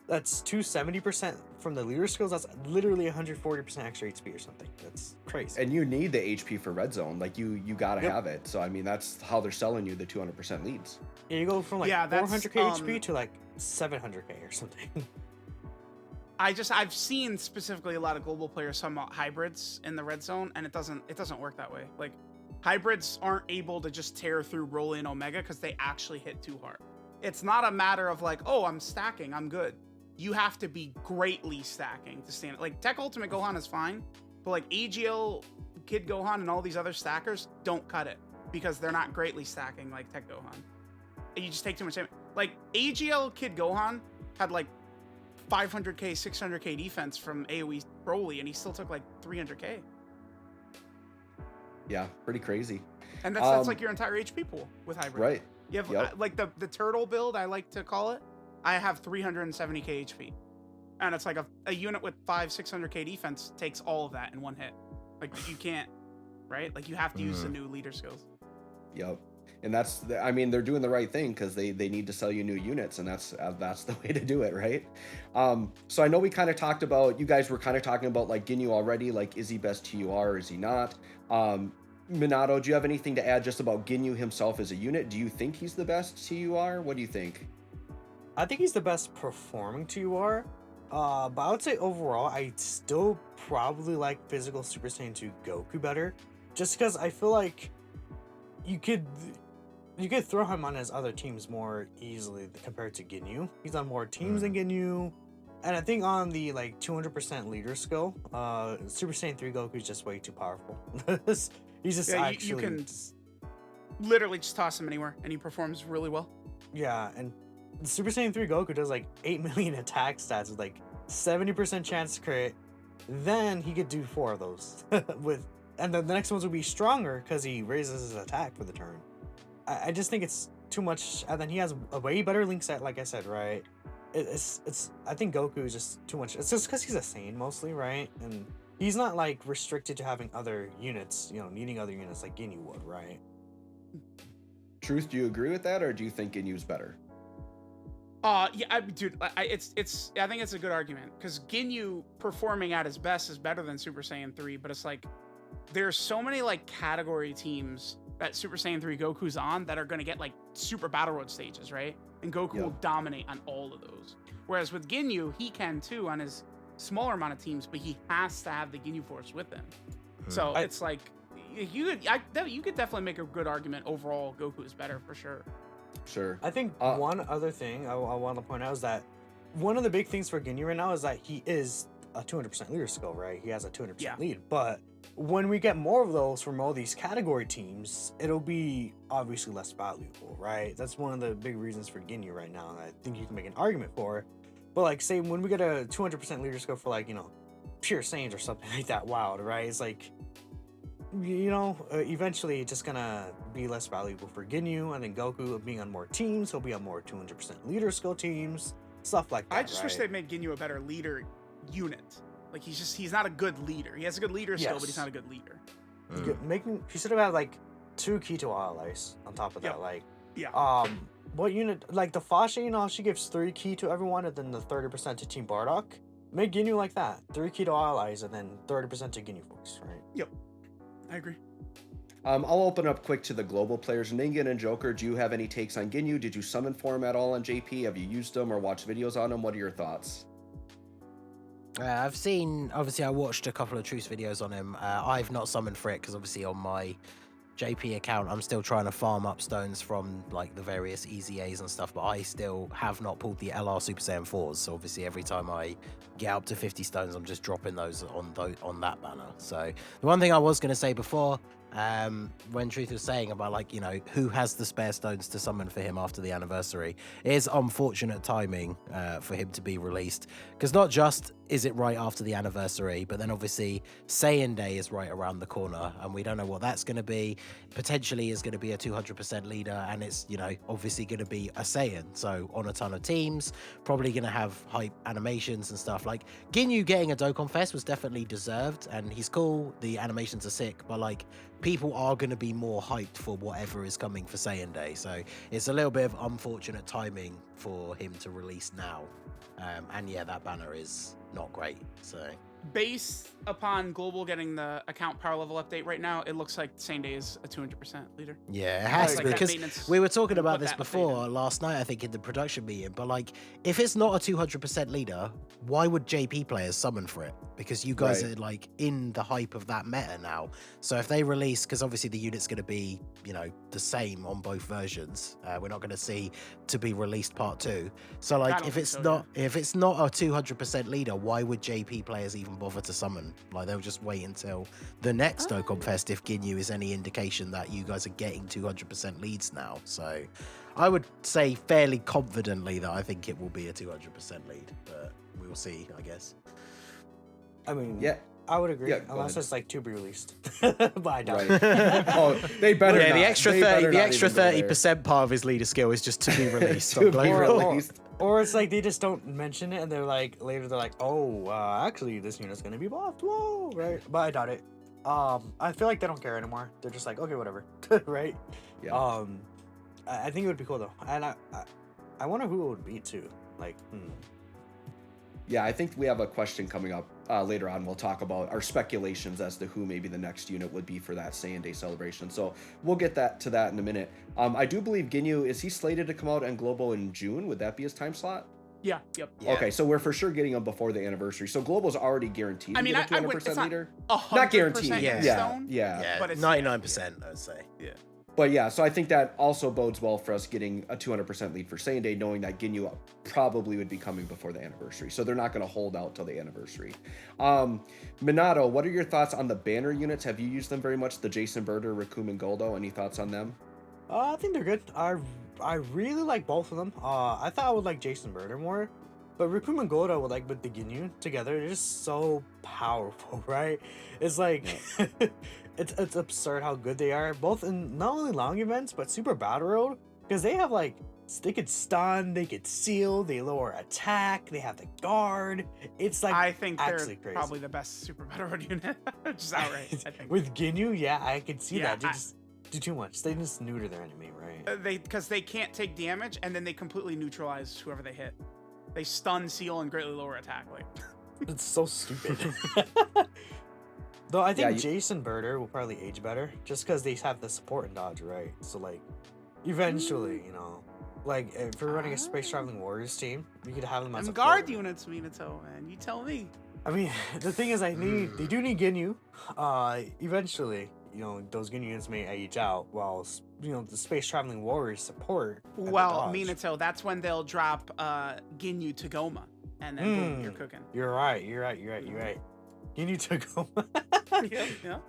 That's 270% from the leader skills. That's literally 140% extra HP or something. That's crazy. And you need the HP for red zone. Like you gotta have it. So I mean, that's how they're selling you the 200% leads. Yeah, you go from like 400k HP to like 700k or something. I've seen specifically a lot of global players talking about hybrids in the red zone, and it doesn't work that way. Like hybrids aren't able to just tear through Broly and Omega because they actually hit too hard. It's not a matter of like, oh, I'm stacking, I'm good. You have to be greatly stacking to stand. Like Tech Ultimate Gohan is fine, but like AGL Kid Gohan and all these other stackers don't cut it because they're not greatly stacking like Tech Gohan. And you just take too much damage. Like AGL Kid Gohan had like 500k, 600k defense from AoE Broly, and he still took like 300k. Yeah, pretty crazy. And that's like your entire HP pool with hybrid. Right. You have like the turtle build, I like to call it. I have 370k HP, and it's like a unit with 500-600k defense takes all of that in one hit. Like you can't, right? Like you have to use the new leader skills. Yep. And I mean, they're doing the right thing because they need to sell you new units, and that's the way to do it, right? So I know we kind of talked about, you guys were kind of talking about like Ginyu already, like is he best TUR or is he not? Minato, do you have anything to add just about Ginyu himself as a unit? Do you think he's the best TUR? What do you think? I think he's the best performing TUR. But I would say overall, I still probably like physical Super Saiyan 2 Goku better, just because I feel like you could throw him on his other teams more easily compared to Ginyu. He's on more teams than Ginyu, and I think on the like 200% leader skill, Super Saiyan 3 Goku is just way too powerful. He's just you can literally just toss him anywhere, and he performs really well. Yeah, and Super Saiyan 3 Goku does like 8 million attack stats with like 70% chance to crit. Then he could do 4 of those and then the next ones will be stronger because he raises his attack for the turn. I just think it's too much, and then he has a way better link set, like I said, right? It's I think Goku is just too much. It's just because he's a Saiyan mostly, right? And he's not like restricted to having other units, needing other units like Ginyu would, right? Truth, do you agree with that, or do you think Ginyu's better? Yeah, dude, I think it's a good argument because Ginyu performing at his best is better than Super Saiyan 3, but it's like there's so many like category teams that Super Saiyan 3 Goku's on that are gonna get like super battle road stages, right? And Goku will dominate on all of those. Whereas with Ginyu, he can too on his smaller amount of teams, but he has to have the Ginyu Force with him. So it's like you could definitely make a good argument overall. Goku is better for sure. Sure. I think one other thing I want to point out is that one of the big things for Ginyu right now is that he is a 200% leader skill, right? He has a 200% lead. But when we get more of those from all these category teams, it'll be obviously less valuable, right? That's one of the big reasons for Ginyu right now. And I think you can make an argument for. But like, say when we get a 200% leader skill for like, pure Saiyans or something like that wild, right? It's like, eventually it's just gonna be less valuable for Ginyu, and then Goku being on more teams, he'll be on more 200% leader skill teams, stuff like that. I just wish they'd made Ginyu a better leader unit. Like he's not a good leader. He has a good leader skill, but he's not a good leader. He should have had like 2 Keto allies on top of that. Like, what unit? Like the Fasha, she gives 3 key to everyone, and then the 30% to Team Bardock. Make Ginyu like that: 3 Keto allies, and then 30% to Ginyu Force, right? Yep. I agree. I'll open up quick to the global players. Ningen and Joker, do you have any takes on Ginyu? Did you summon for him at all on JP? Have you used him or watched videos on him? What are your thoughts? I've seen, obviously I watched a couple of Truce videos on him. I've not summoned for it because obviously on my JP account I'm still trying to farm up stones from like the various EZAs and stuff, but I still have not pulled the LR Super Saiyan 4s, so obviously every time I get up to 50 stones I'm just dropping those on that banner. So the one thing I was going to say before, when Truth was saying about like, who has the spare stones to summon for him after the anniversary, it is unfortunate timing for him to be released, because not just is it right after the anniversary, but then obviously Saiyan Day is right around the corner and we don't know what that's going to be. Potentially is going to be a 200% leader, and it's obviously going to be a Saiyan, so on a ton of teams, probably going to have hype animations and stuff. Like Ginyu getting a Dokkan Fest was definitely deserved, and he's cool, the animations are sick, but like people are going to be more hyped for whatever is coming for Saiyan Day, so it's a little bit of unfortunate timing for him to release now. And yeah, that banner is not great. So based upon Global getting the account power level update right now, it looks like Saiyan Day is a 200% leader. Yeah, it has to be, because we were talking about this before last night, I think, in the production meeting, but like, if it's not a 200% leader, why would JP players summon for it? Because you guys are like in the hype of that meta now. So if they release, because obviously the unit's going to be, the same on both versions, we're not going to see to be released part 2. So like, if it's not a 200% leader, why would JP players even bother to summon? Like, they'll just wait until the next Dokkan Fest if Ginyu is any indication that you guys are getting 200% leads now. So I would say fairly confidently that I think it will be a 200% lead, but we'll see, I guess. I mean, yeah, I would agree, unless it's like to be released. But I doubt it. Oh, they better not. The extra 30% part of his leader skill is just to be released. Or it's like they just don't mention it, and they're like, later they're like, oh, actually this unit's gonna be buffed. Whoa, right? But I doubt it. I feel like they don't care anymore. They're just like, okay, whatever, right? Yeah. I think it would be cool though, and I wonder who it would be too. Like, Yeah, I think we have a question coming up later on. We'll talk about our speculations as to who maybe the next unit would be for that Saiyan Day celebration. So we'll get to that in a minute. I do believe Ginyu, is he slated to come out on Global in June? Would that be his time slot? Yeah, yep. Yeah. Okay, so we're for sure getting him before the anniversary. So Global's already guaranteed to get a 200% leader. Not guaranteed. Yeah. But it's 99%, I would say. Yeah. But yeah, so I think that also bodes well for us getting a 200% lead for Saiyan Day, knowing that Ginyu probably would be coming before the anniversary. So they're not going to hold out till the anniversary. Minato, what are your thoughts on the banner units? Have you used them very much? The Jason Birder, Raccoon, and Goldo. Any thoughts on them? I think they're good. I really like both of them. I thought I would like Jason Birder more, but Raccoon and Goldo would like with the Ginyu together. They're just so powerful, right? It's like it's absurd how good they are, both in not only long events but Super Battle Road, because they have like they could stun, they could seal, they lower attack, they have the guard. It's like I think they're actually crazy. probably the best Super Battle Road unit. Just outright, I think. With Ginyu, yeah, I could see Yeah, that. They just do too much. They just neuter their enemy, right? Because they can't take damage, and then they completely neutralize whoever they hit. They stun, seal, and greatly lower attack. Like, It's so stupid. Though I think Yeah, Jason Birder will probably age better, just because they have the support and dodge, right? So like, eventually, you know, like if we're running a space traveling warriors team, we could have them as them a guard forward. units, Minato, man. You tell me. I mean, the thing is, they do need Ginyu. Eventually, you know, those Ginyu units may age out, while you know the space traveling warriors support. and the Well, dodge. Minato, that's when they'll drop Ginyu to Goma, and then boom, you're cooking. You're right. Ginyu took home. Yeah.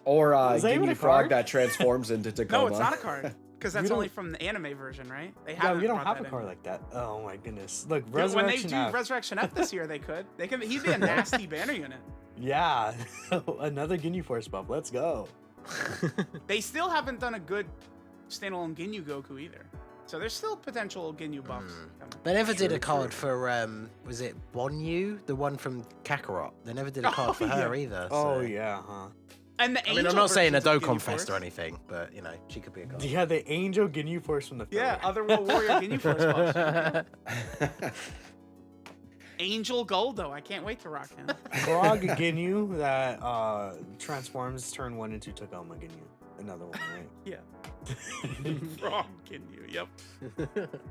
Or Is that even Ginyu a Frog card? that transforms into Tacoma. No, it's not a card. Because We that's don't- only from the anime version, right? They Yeah, haven't we don't brought have a that card in. like that. Oh my goodness! Look, Dude, when they Resurrection do F. Resurrection F this year, they could. He'd be a nasty banner unit. Yeah, another Ginyu Force buff. Let's go. They still haven't done a good standalone Ginyu Goku either. So there's still potential Ginyu buffs coming. They never did True, a card true. for was it Bonyu, the one from Kakarot? They never did a card Oh, for her yeah. either. Oh so- yeah, huh? And the I mean, I'm Angel not saying a versions of Dokkan Ginyu Fest or Force. anything, but you know, she could be a card. Yeah, the Angel Ginyu Force from the Yeah, filler. Otherworld Warrior Ginyu Force buffs. Angel Goldo, I can't wait to rock him. Frog Ginyu that transforms turn 1 into Tacoma Ginyu. Another one, right? Yeah. Frog Ginyu, yep.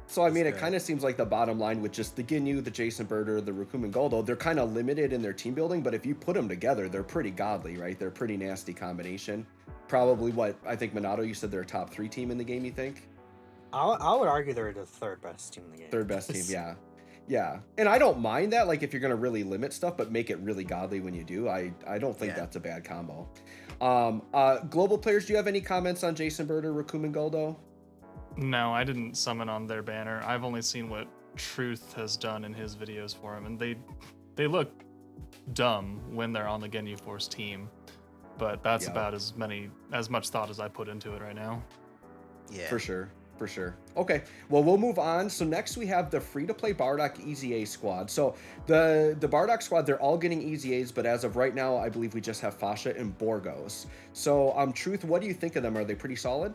So I mean, it fair. kind of seems like the bottom line with just the Ginyu, the Jason Birder, the Rakumen Goldo, they're kind of limited in their team building, but if you put them together, they're pretty godly, right? They're a pretty nasty combination. Probably what I think Minato, you said they're a top 3 team in the game, you think? I would argue they're the third best team in the game. Third best team, yeah. Yeah. And I don't mind that, like if you're going to really limit stuff, but make it really godly when you do. I don't think Yeah. that's a bad combo. Global players, do you have any comments on Jason Birder, Rakumen Goldo? No, I didn't summon on their banner. I've only seen what Truth has done in his videos for him, and they look dumb when they're on the Ginyu Force team. But that's Yeah. about as much thought as I put into it right now. Yeah. For sure. Okay, well, we'll move on. So next we have the free-to-play Bardock EZA squad. So the Bardock squad, they're all getting EZAs, but as of right now, I believe we just have Fasha and Borgos. So, Truth, what do you think of them? Are they pretty solid?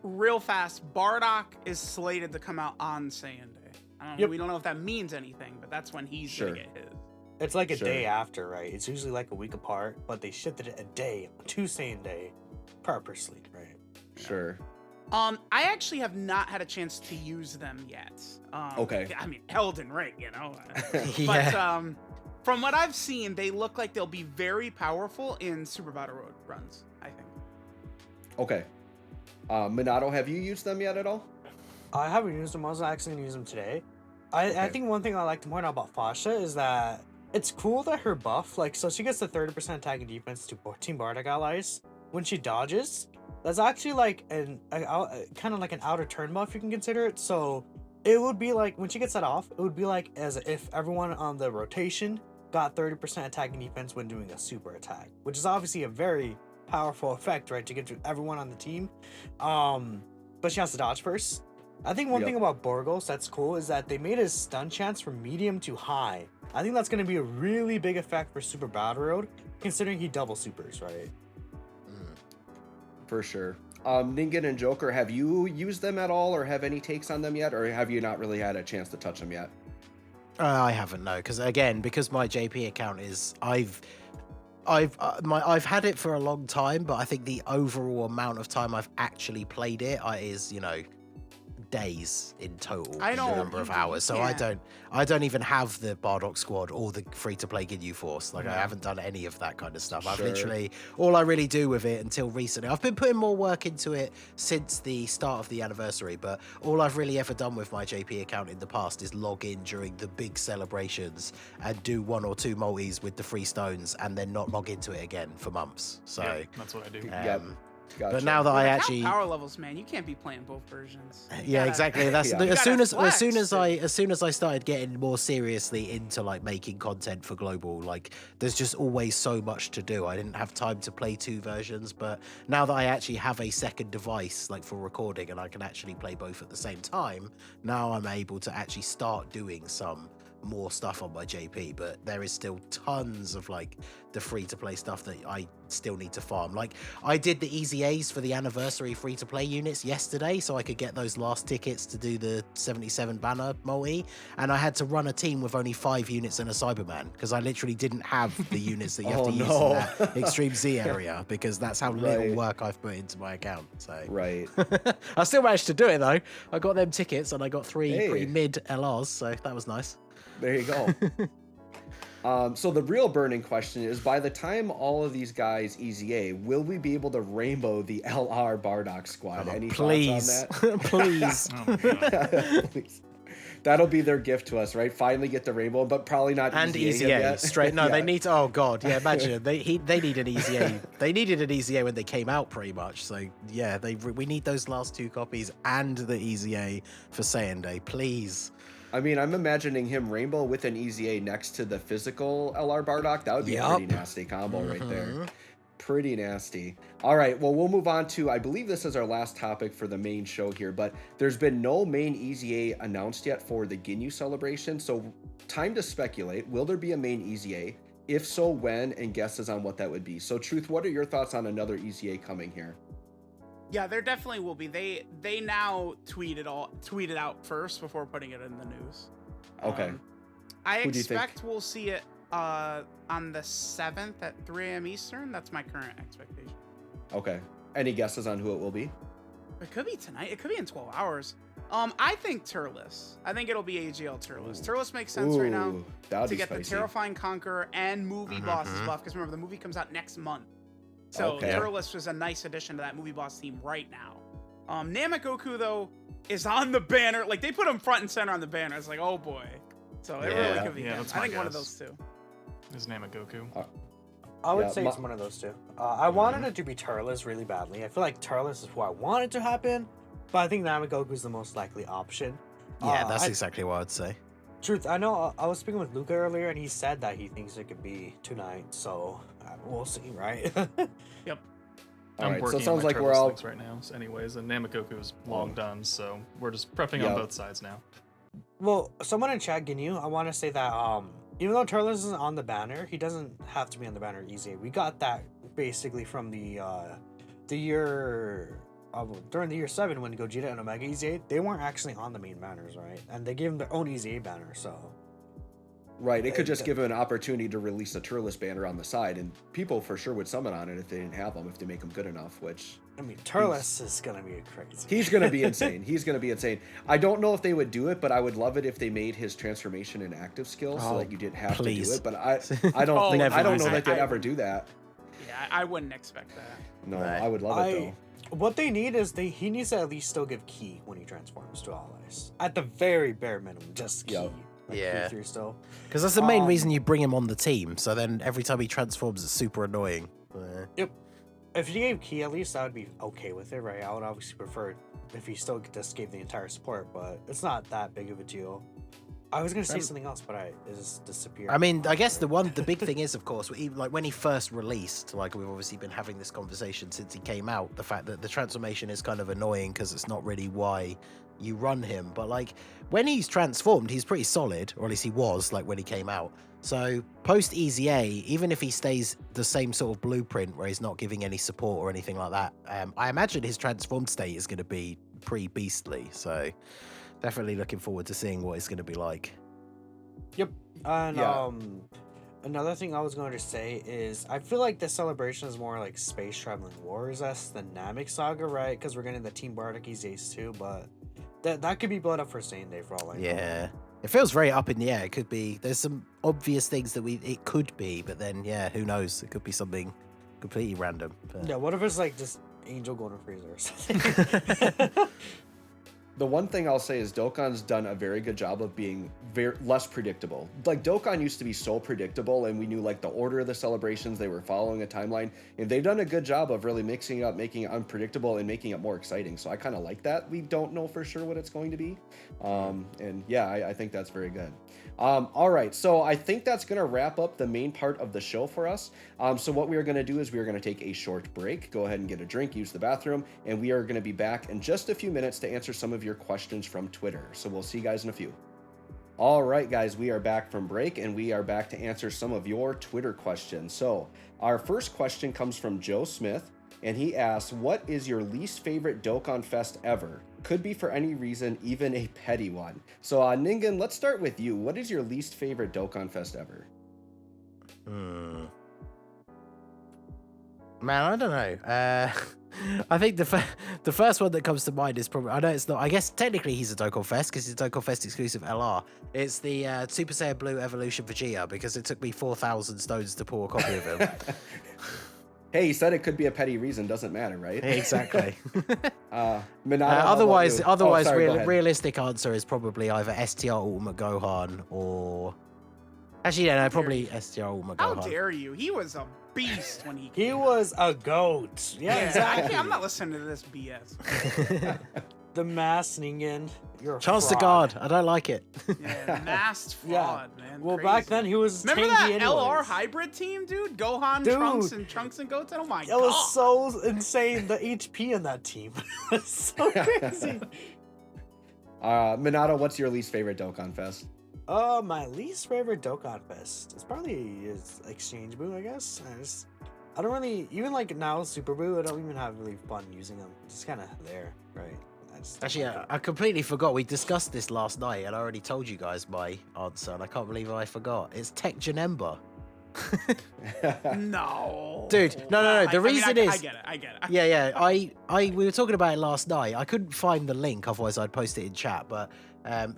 Real fast, Bardock is slated to come out on Saiyan Day. Yep. We don't know if that means anything, but that's when he's Sure. gonna get his. It's like a Sure. day after, right? It's usually like a week apart, but they shifted it a day to Saiyan Day purposely, right? Sure. I actually have not had a chance to use them yet. Okay. I mean, Elden Ring, you know. Yeah. But from what I've seen, they look like they'll be very powerful in Super Battle Road runs, I think. Okay. Minato, have you used them yet at all? I haven't used them. I was actually going to use them today. I Okay. think one thing I like to point out about Fasha is that it's cool that her buff, like, so she gets the 30% attack and defense to Team Bardock allies. When she dodges, that's actually like kind of like an outer turn buff, you can consider it. So it would be like, when she gets that off, it would be like as if everyone on the rotation got 30% attack and defense when doing a super attack, which is obviously a very powerful effect, right, to give to everyone on the team. But she has to dodge first. I think one Yep. thing about Borgos that's cool is that they made his stun chance from medium to high. I think that's going to be a really big effect for Super Battle Road, considering he double supers, right? For sure. Ningen and Joker, have you used them at all or have any takes on them yet? Or have you not really had a chance to touch them yet? I haven't, no, because my JP account is I've had it for a long time, but I think the overall amount of time I've actually played it is days in total, I the don't- number of you- hours. So yeah. I don't even have the Bardock squad or the free-to-play Ginyu Force. Like, No. I haven't done any of that kind of stuff. I've Sure. literally, all I really do with it until recently, I've been putting more work into it since the start of the anniversary, but all I've really ever done with my JP account in the past is log in during the big celebrations and do 1 or 2 multis with the free stones and then not log into it again for months. So Yeah, that's what I do. Yep. But now that I With actually power levels, man, you can't be playing both versions. yeah, exactly. That's Yeah. as soon as flex. I started getting more seriously into like making content for global, like there's just always so much to do. I didn't have time to play 2 versions, but now that I actually have a second device like for recording and I can actually play both at the same time, now I'm able to actually start doing some more stuff on my JP, but there is still tons of like the free-to-play stuff that I still need to farm. Like I did the EZAs for the anniversary free-to-play units yesterday so I could get those last tickets to do the 77 banner multi, and I had to run a team with only 5 units and a Cyberman because I literally didn't have the units that you have to use in that Extreme Z area because that's how little work I've put into my account. So I still managed to do it though. I got them tickets and I got 3 pretty mid LRs, so that was nice. There you go. So the real burning question is, by the time all of these guys EZA, will we be able to rainbow the LR Bardock squad? Any thoughts on that? Please. Please. That'll be their gift to us, right? Finally get the rainbow, but probably not and EZA yet. straight. No, they need to. Oh god, yeah. Imagine they need an EZA. They needed an EZA when they came out, pretty much. So yeah, we need those last 2 copies and the EZA for Saiyan Day, please. I mean, I'm imagining him rainbow with an EZA next to the physical LR Bardock. That would be a pretty nasty combo right there. Pretty nasty. All right, well, we'll move on to, I believe this is our last topic for the main show here, but there's been no main EZA announced yet for the Ginyu celebration. So time to speculate. Will there be a main EZA? If so, when? And guesses on what that would be. So Truth, what are your thoughts on another EZA coming here? Yeah, there definitely will be. They now tweet it out first before putting it in the news. Okay. I expect we'll see it on the 7th at 3 a.m. Eastern. That's my current expectation. Okay. Any guesses on who it will be? It could be tonight. It could be in 12 hours. I think Turles. I think it'll be AGL Turles. Turles makes sense right now to get spicy. The Terrifying Conqueror and movie bosses buff, because remember, the movie comes out next month. So Turles was a nice addition to that movie boss team right now. Namek Goku, though, is on the banner. Like, they put him front and center on the banner. It's like, oh boy. So it really could be him. I think one of those 2. Is Namek Goku. I would say it's one of those 2. I wanted it to be Turles really badly. I feel like Turles is who I want it to happen, but I think Namek Goku is the most likely option. Yeah, that's exactly what I'd say. Truth, I know I was speaking with Luca earlier, and he said that he thinks it could be tonight, so we'll see, right? Yep. All right, I'm so working it sounds on my like we're all legs right now, anyways, and Namek Goku is long done, so we're just prepping on both sides now. Well, someone in chat, Ginyu, I want to say that even though Turles isn't on the banner, he doesn't have to be on the banner easy. We got that basically from the year during the year 7 when Gogeta and Omega EZA, they weren't actually on the main banners, right? And they gave them their own EZA banner, so. Right, it could just give him an opportunity to release a Turles banner on the side, and people for sure would summon on it if they didn't have them, if they make them good enough, which... I mean, Turles is going to be crazy. He's going to be insane. He's going to be insane. I don't know if they would do it, but I would love it if they made his transformation an active skill so that you didn't have to do it, but I don't know that they'd ever do that. Yeah, I wouldn't expect that. No, I would love it, though. What they need is he needs to at least still give Ki when he transforms to allies. At the very bare minimum, just Ki. Yep. Like Ki still. Because that's the main reason you bring him on the team. So then every time he transforms, it's super annoying. Yep. If you gave Ki at least, I would be okay with it, right? I would obviously prefer if he still just gave the entire support, but it's not that big of a deal. I was gonna say something else, but it just disappeared. I mean, I guess the big thing is, of course, like when he first released, like we've obviously been having this conversation since he came out, the fact that the transformation is kind of annoying because it's not really why you run him. But like when he's transformed, he's pretty solid, or at least he was, like when he came out. So post EZA, even if he stays the same sort of blueprint where he's not giving any support or anything like that, I imagine his transformed state is going to be pretty beastly. So definitely looking forward to seeing what it's going to be like. Yep. And another thing I was going to say is I feel like the celebration is more like Space Traveling Warriors than Namek Saga, right? Because we're getting the Team Bardock EZAs too, but that could be built up for Saiyan Day for all I know. Yeah. It feels very up in the air. It could be. There's some obvious things that it could be, but then yeah, who knows? It could be something completely random. But... Yeah. What if it's like just Angel Golden Freezer or something? The one thing I'll say is Dokkan's done a very good job of being less predictable. Like Dokkan used to be so predictable, and we knew like the order of the celebrations, they were following a timeline, and they've done a good job of really mixing it up, making it unpredictable and making it more exciting. So I kind of like that. We don't know for sure what it's going to be. And yeah, I think that's very good. All right, so I think that's going to wrap up the main part of the show for us. So what we are going to do is we are going to take a short break, go ahead and get a drink, use the bathroom, and we are going to be back in just a few minutes to answer some of your questions from Twitter. So we'll see you guys in a few. All right, guys, we are back from break, and we are back to answer some of your Twitter questions. So our first question comes from Joe Smith, and he asks, what is your least favorite Dokkan Fest ever? Could be for any reason, even a petty one. So Ningen, let's start with you. What is your least favorite Dokkan Fest ever? Man, I don't know. I think the first one that comes to mind is probably, I know it's not, I guess technically he's a Dokkan Fest because he's a Dokkan Fest exclusive LR. It's the Super Saiyan Blue Evolution Vegeta, because it took me 4,000 stones to pull a copy of him. Hey, he said it could be a petty reason, doesn't matter, right? Exactly. Minato, otherwise, go ahead. realistic answer is probably either STR Ultimate Gohan or... Actually, yeah, no, probably STR Ultimate How Gohan. dare you? He was a beast when he came. He was a goat. Yeah, exactly. I'm not listening to this BS. The Masked Ningen. You're a Chance to fraud. God. I don't like it. Yeah, masked fraud, man. Well, Crazy. back then he was. Remember that tanky LR anyways. hybrid team, dude? Gohan, Dude. Trunks and Goten? Oh my It god. was so insane. The HP in that team was so crazy. Minato, what's your least favorite Dokkan Fest? My least favorite Dokkan Fest is probably Exchange Boo, I guess. I don't really, even like now Super Boo, I don't even have really fun using them. It's just kind of there, right? Actually, I completely forgot. We discussed this last night, and I already told you guys my answer, and I can't believe I forgot. It's Tech Janemba. No. Dude, no. The reason is... I get it. Yeah. We were talking about it last night. I couldn't find the link, otherwise I'd post it in chat, but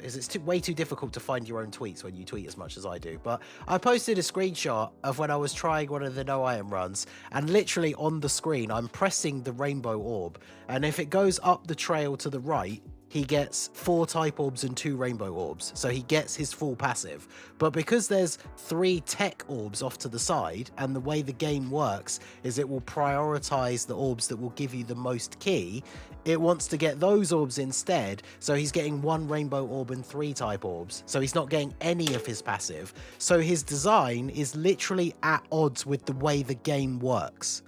it's way too difficult to find your own tweets when you tweet as much as I do. But I posted a screenshot of when I was trying one of the no item runs, and literally on the screen, I'm pressing the rainbow orb, and if it goes up the trail to the right, he gets 4 type orbs and 2 rainbow orbs, so he gets his full passive. But because there's 3 tech orbs off to the side, and the way the game works is it will prioritize the orbs that will give you the most key, it wants to get those orbs instead, so he's getting 1 rainbow orb and 3 type orbs, so he's not getting any of his passive. So his design is literally at odds with the way the game works,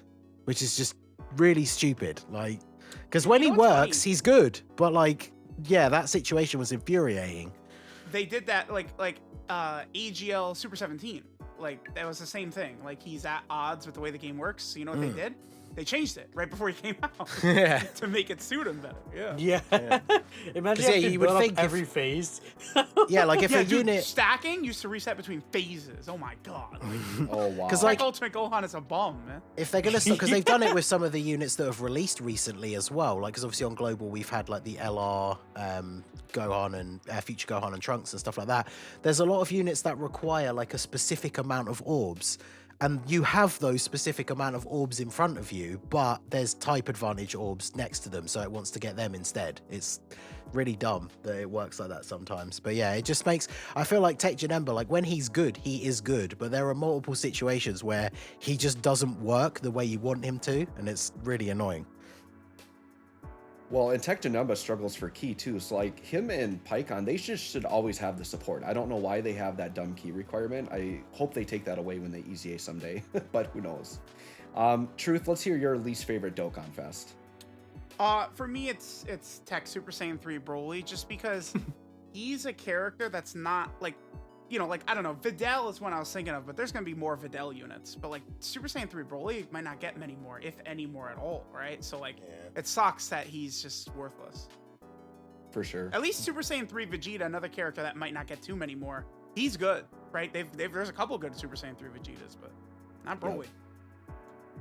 which is just really stupid. Like, because when he works, he's good, but like, yeah, that situation was infuriating. They did that like AGL Super 17. Like that was the same thing. Like he's at odds with the way the game works. So you know what they did? They changed it right before he came out to make it suit him better. Yeah. Imagine you would think every phase. Yeah, like if a dude, unit stacking used to reset between phases. Oh my god. Oh wow. Because like Ultimate Gohan is a bum, man. If they're gonna, because they've done it with some of the units that have released recently as well. Like, because obviously on Global we've had like the LR Gohan and Future Gohan and Trunks and stuff like that. There's a lot of units that require like a specific amount of orbs. And you have those specific amount of orbs in front of you, but there's type advantage orbs next to them, so it wants to get them instead. It's really dumb that it works like that sometimes. But yeah, it just makes... I feel like Tech Janemba, like when he's good, he is good, but there are multiple situations where he just doesn't work the way you want him to, and it's really annoying. Well, and Tech Janemba struggles for key too. So like him and Pycon, they should always have the support. I don't know why they have that dumb key requirement. I hope they take that away when they EZA someday, but who knows? Truth, let's hear your least favorite Dokkan Fest. For me, it's Tech Super Saiyan 3 Broly, just because he's a character that's not like, you know, like, I don't know, Videl is one I was thinking of, but there's going to be more Videl units. But, like, Super Saiyan 3 Broly might not get many more, if any more at all, right? So, like, it sucks that he's just worthless. For sure. At least Super Saiyan 3 Vegeta, another character that might not get too many more, he's good, right? There's a couple good Super Saiyan 3 Vegetas, but not Broly.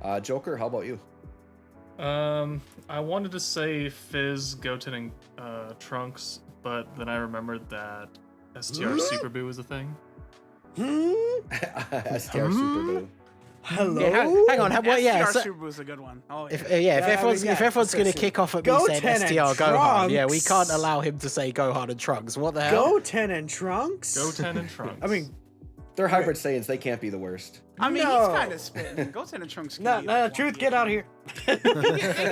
Yep. Joker, how about you? I wanted to say Fizz, Goten, and Trunks, but then I remembered that STR Super Boo was a thing. STR Super Boo. Hello. Yeah, hang on. Well, yeah. STR So, Super Boo's a good one. Oh yeah. if everyone's going to kick off at me saying Goten and STR Gohan, yeah, we can't Trunks. allow him to say Gohan and Trunks. What the hell? Goten and Trunks. Goten and Trunks. I mean, They're hybrid Saiyans. They can't be the worst. I mean, No. he's kind of spitting. Goten and Trunks. no, truth, get out of here. He could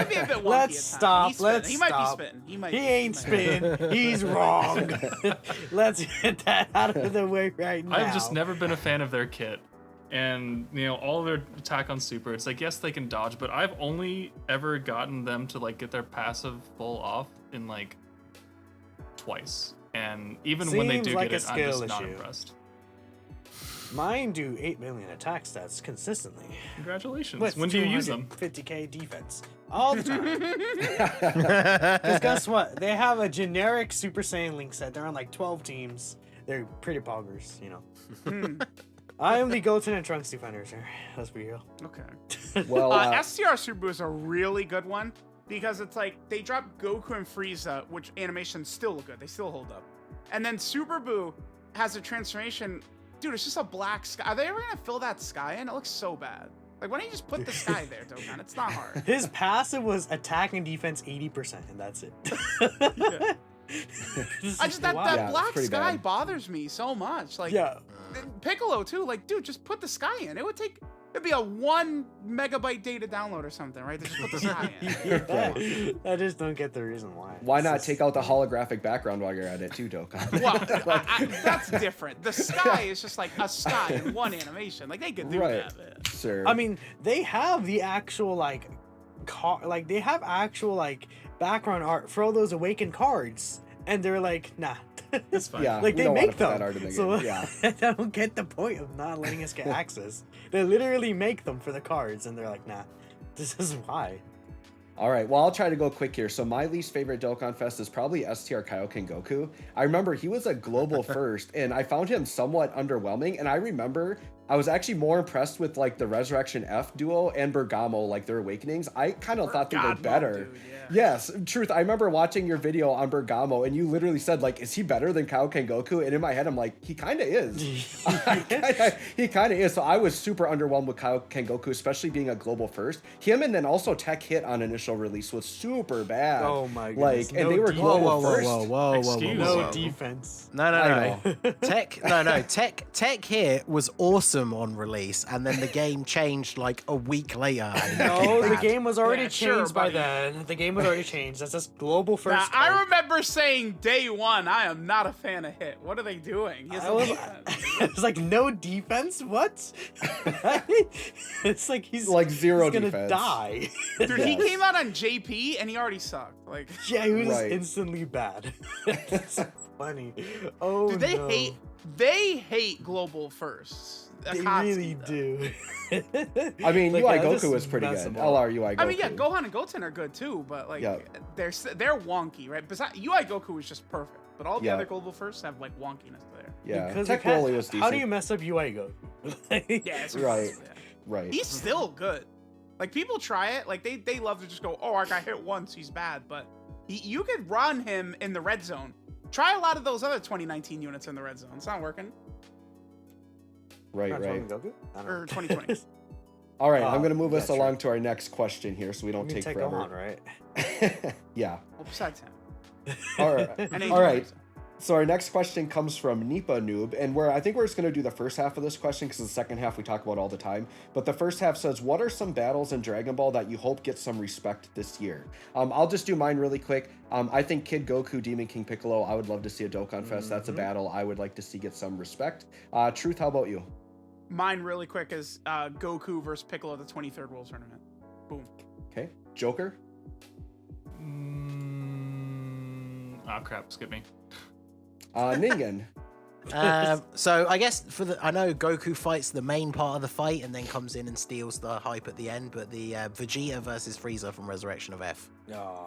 be a bit wonky Let's at times. stop. He's Let's spitting. He might be stop. spitting. He ain't spitting. He's wrong. Let's get that out of the way right now. I've just never been a fan of their kit. And, all their attack on super, it's like, yes, they can dodge, but I've only ever gotten them to, like, get their passive full off in, like, twice. And even when they Seems do like get a it, I'm skill just not issue. impressed. Mine do 8 million attack stats consistently. Congratulations. With When do you use them? 50k defense. All the time. Because guess what? They have a generic Super Saiyan Link set. They're on like 12 teams. They're pretty poggers, I am the Goten and Trunks defenders here. Let's be real. Okay. Well, STR Super Boo is a really good one because it's like they drop Goku and Frieza, which animations still look good. They still hold up. And then Super Boo has a transformation. Dude, it's just a black sky. Are they ever going to fill that sky in? It looks so bad. Like, why don't you just put the sky there, Dokkan? It's not hard. His passive was attack and defense 80%, and that's it. Yeah. That Yeah, black pretty sky bad. bothers me so much. Like, Yeah. Piccolo too. Like, dude, just put the sky in. It'd be a 1 megabyte data download or something, right? Just put the sky in. I just don't get the reason why. why It's not just- take out the holographic background while you're at it too, Dokkan? Well, that's different. The sky is just like a sky in one animation. Like, they could do Right. that. Sure. I mean, they have the actual they have actual background art for all those awakened cards, and they're like, nah. It's fine. yeah, Like we they don't wanna make put that them. art in the So game. Yeah. I don't get the point of not letting us get access. They literally make them for the cards, and they're like, nah. This is why. All right, well, I'll try to go quick here. So my least favorite Dokkan Fest is probably STR Kaioken Goku. I remember he was a global first, and I found him somewhat underwhelming. And I remember I was actually more impressed with like the Resurrection F duo and Bergamo, like their awakenings. I kind of thought they were Bergamo, better. dude, yeah. Yes, truth. I remember watching your video on Bergamo, and you literally said like, "Is he better than Kaioken Goku?" And in my head, I'm like, he kind of is. He kind of is. So I was super underwhelmed with Kaioken Goku, especially being a global first. Him and then also Tech Hit on initial release was super bad. Oh my Like, goodness. and No they were defense. global first. Excuse No Whoa. defense. No. I Tech here was awesome on release, and then the game changed like a week later. and it No, became the bad. game was already Yeah, changed sure, by buddy. then. The game was already changed. That's just global Now, first. I card. remember saying day one, I am not a fan of Hit. What are they doing? He has I no was, defense. it's like no defense. What? It's like he's Like zero he's gonna defense. die. Dude, he Yes. came out on JP and he already sucked. Like, Yeah, he was Right. instantly bad. It's so funny. Oh, dude, they no. hate global firsts. They Akatsuki, really though. do. I mean, Like, UI I just Goku was pretty mess good. them up. LR UI Goku. I mean, yeah, Gohan and Goten are good too, but like Yeah. they're wonky, right? Besides, UI Goku is just perfect, but all the Yeah. other global firsts have like wonkiness there. Yeah, Because Tech you can't- Broly was decent. How do you mess up UI Go? Yeah, it's Right. yeah. Right. He's still good. Like, people try it, like they love to just go, oh, I got hit once, he's bad, but you could run him in the red zone. Try a lot of those other 2019 units in the red zone. It's not working. Right. Transforming Goku? I don't Or know. 2020. All right, I'm Oh, going to move us yeah, sure. along to our next question here so we don't You take take forever. Gohan, right? Yeah. Well, besides him. All right. And All right. So our next question comes from Nipa Noob, and I think we're just going to do the first half of this question because the second half we talk about all the time. But the first half says, what are some battles in Dragon Ball that you hope get some respect this year? I'll just do mine really quick. I think Kid Goku, Demon King Piccolo, I would love to see a Dokkan Fest. That's a battle I would like to see get some respect. Truth, how about you? Mine really quick is Goku versus Piccolo at the 23rd World Tournament. Boom. Okay. Joker? Oh crap, skip me. Ningen? So I guess I know Goku fights the main part of the fight and then comes in and steals the hype at the end, but the Vegeta versus Frieza from Resurrection of F.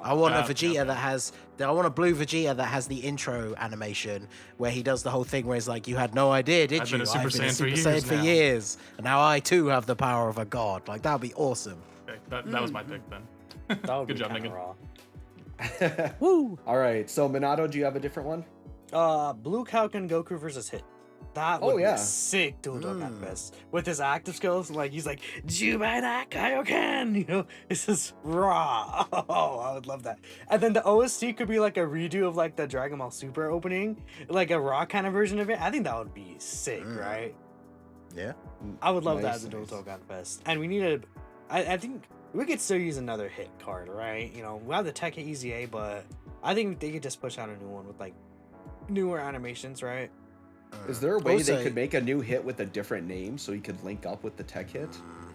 I want a Vegeta that has. I want a blue Vegeta that has the intro animation where he does the whole thing where he's like, "You had no idea, did I've you? been a Super I've been a Saiyan for Super years Saiyan for now." years, and now I too have the power of a god." Like that would be awesome. Okay, that was my pick then. That would Good be job, kinda Ningen. raw. Woo! All right. So Minato, do you have a different one? Blue Kaioken Goku versus Hit. That would be yeah. a sick dual Dokkan Fest with his active skills. Like he's like Jubaida Kaioken, you know, it's just raw. Oh, I would love that. And then the OST could be like a redo of like the Dragon Ball Super opening, like a raw kind of version of it. I think that would be sick, right? Yeah. I would love that Nice, as a dual nice. Dokkan Fest. And we need a, I think we could still use another hit card, right? You know, we have the Tech Hit EZA, but I think they could just push out a new one with like newer animations, right? Is there a way Also- they could make a new hit with a different name so he could link up with the tech hit?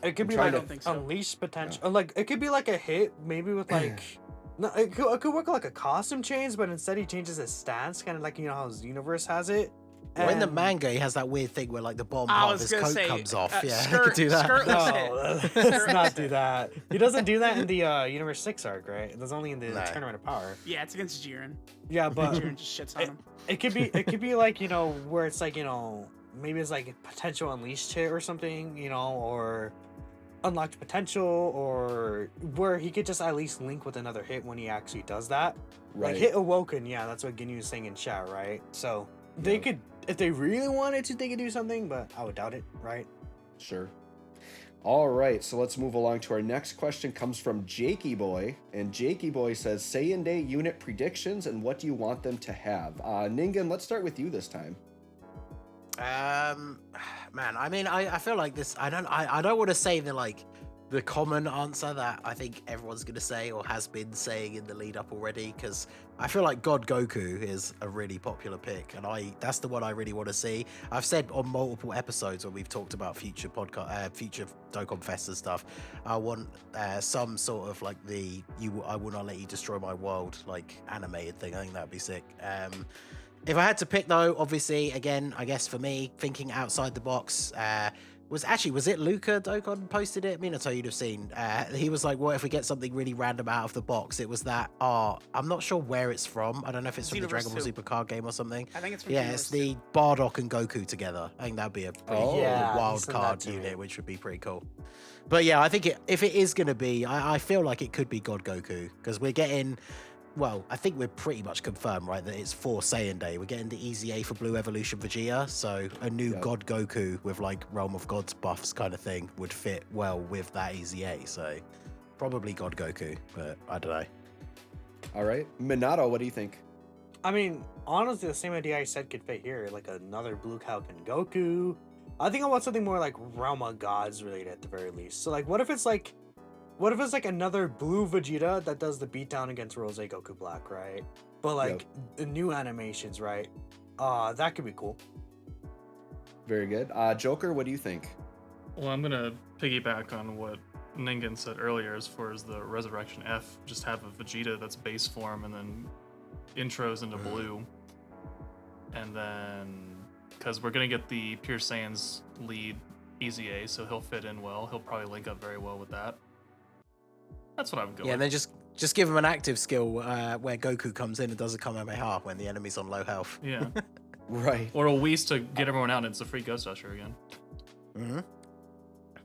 It could I'm be trying like to- I don't think so. Unleash potential. Like it could be like a hit, maybe with like. No, it could work like a costume change, but instead he changes his stance, kind of like you know how his universe has it. Well, in the And- manga, he has that weird thing where like the bottom I part of was his gonna coat say, comes off. Yeah, he skirt- could do that. skirtless No, hit. let's not do that. He doesn't do that in the Universe 6 arc, right? That's only in the No. Tournament of Power. Yeah, it's against Jiren. Yeah, but Jiren just shits on him. it could be like you know where it's like you know maybe it's like a potential unleashed hit or something, you know, or unlocked potential, or where he could just at least link with another hit when he actually does that. Right. Like hit awoken, yeah, that's what Ginyu is saying in chat, right? So they Yeah. could, if they really wanted to, they could do something, but I would doubt it, right? Sure. All right, so let's move along to our next question. Comes from Jakey Boy, and Jakey Boy says, Saiyan Day unit predictions and what do you want them to have? Ningen, let's start with you this time. Man, I mean, I feel like this. I don't want to say the common answer that I think everyone's gonna say or has been saying in the lead up already, because I feel like God Goku is a really popular pick, and that's the one I really want to see. I've said on multiple episodes when we've talked about future future Dokkan Fest and stuff, I want some sort of like I will not let you destroy my world like animated thing. I think that'd be sick. If I had to pick though, obviously, again, I guess for me, thinking outside the box, was it Luca Dokkan posted it? Minato, you'd have seen. He was like, what if we get something really random out of the box? It was that art. I'm not sure where it's from. I don't know if it's from the Xenoverse Dragon Ball 2. Super card game or something. I think it's from Yeah, Xenoverse it's 2. the Bardock and Goku together. I think that'd be a pretty Oh. Yeah, he wild sent that card to me. unit, which would be pretty cool. But yeah, I think if it is going to be, I feel like it could be God Goku, because we're getting... Well, I think we're pretty much confirmed, right, that it's for Saiyan Day. We're getting the EZA for Blue Evolution Vegeta, so a new Yep. God Goku with like Realm of Gods buffs kind of thing would fit well with that EZA. So probably God Goku, but I don't know. All right. Minato, what do you think? I mean, honestly, the same idea I said could fit here, like another Blue Kaioken Goku. I think I want something more like Realm of Gods related at the very least. So like, what if it's like another blue Vegeta that does the beatdown against Rose Goku Black, right? But like the new animations, right? That could be cool. Very good. Joker, what do you think? Well, I'm gonna piggyback on what Ningen said earlier as far as the Resurrection F. Just have a Vegeta that's base form and then intros into blue. And then, because we're gonna get the Pure Saiyans lead EZA, so he'll fit in well. He'll probably link up very well with that. That's what I would go Yeah, and with. then just give him an active skill where Goku comes in and does a Kamehameha when the enemy's on low health. Yeah. Right. Or a Whis to get everyone out and it's a free Ghost Usher again. Mm-hmm.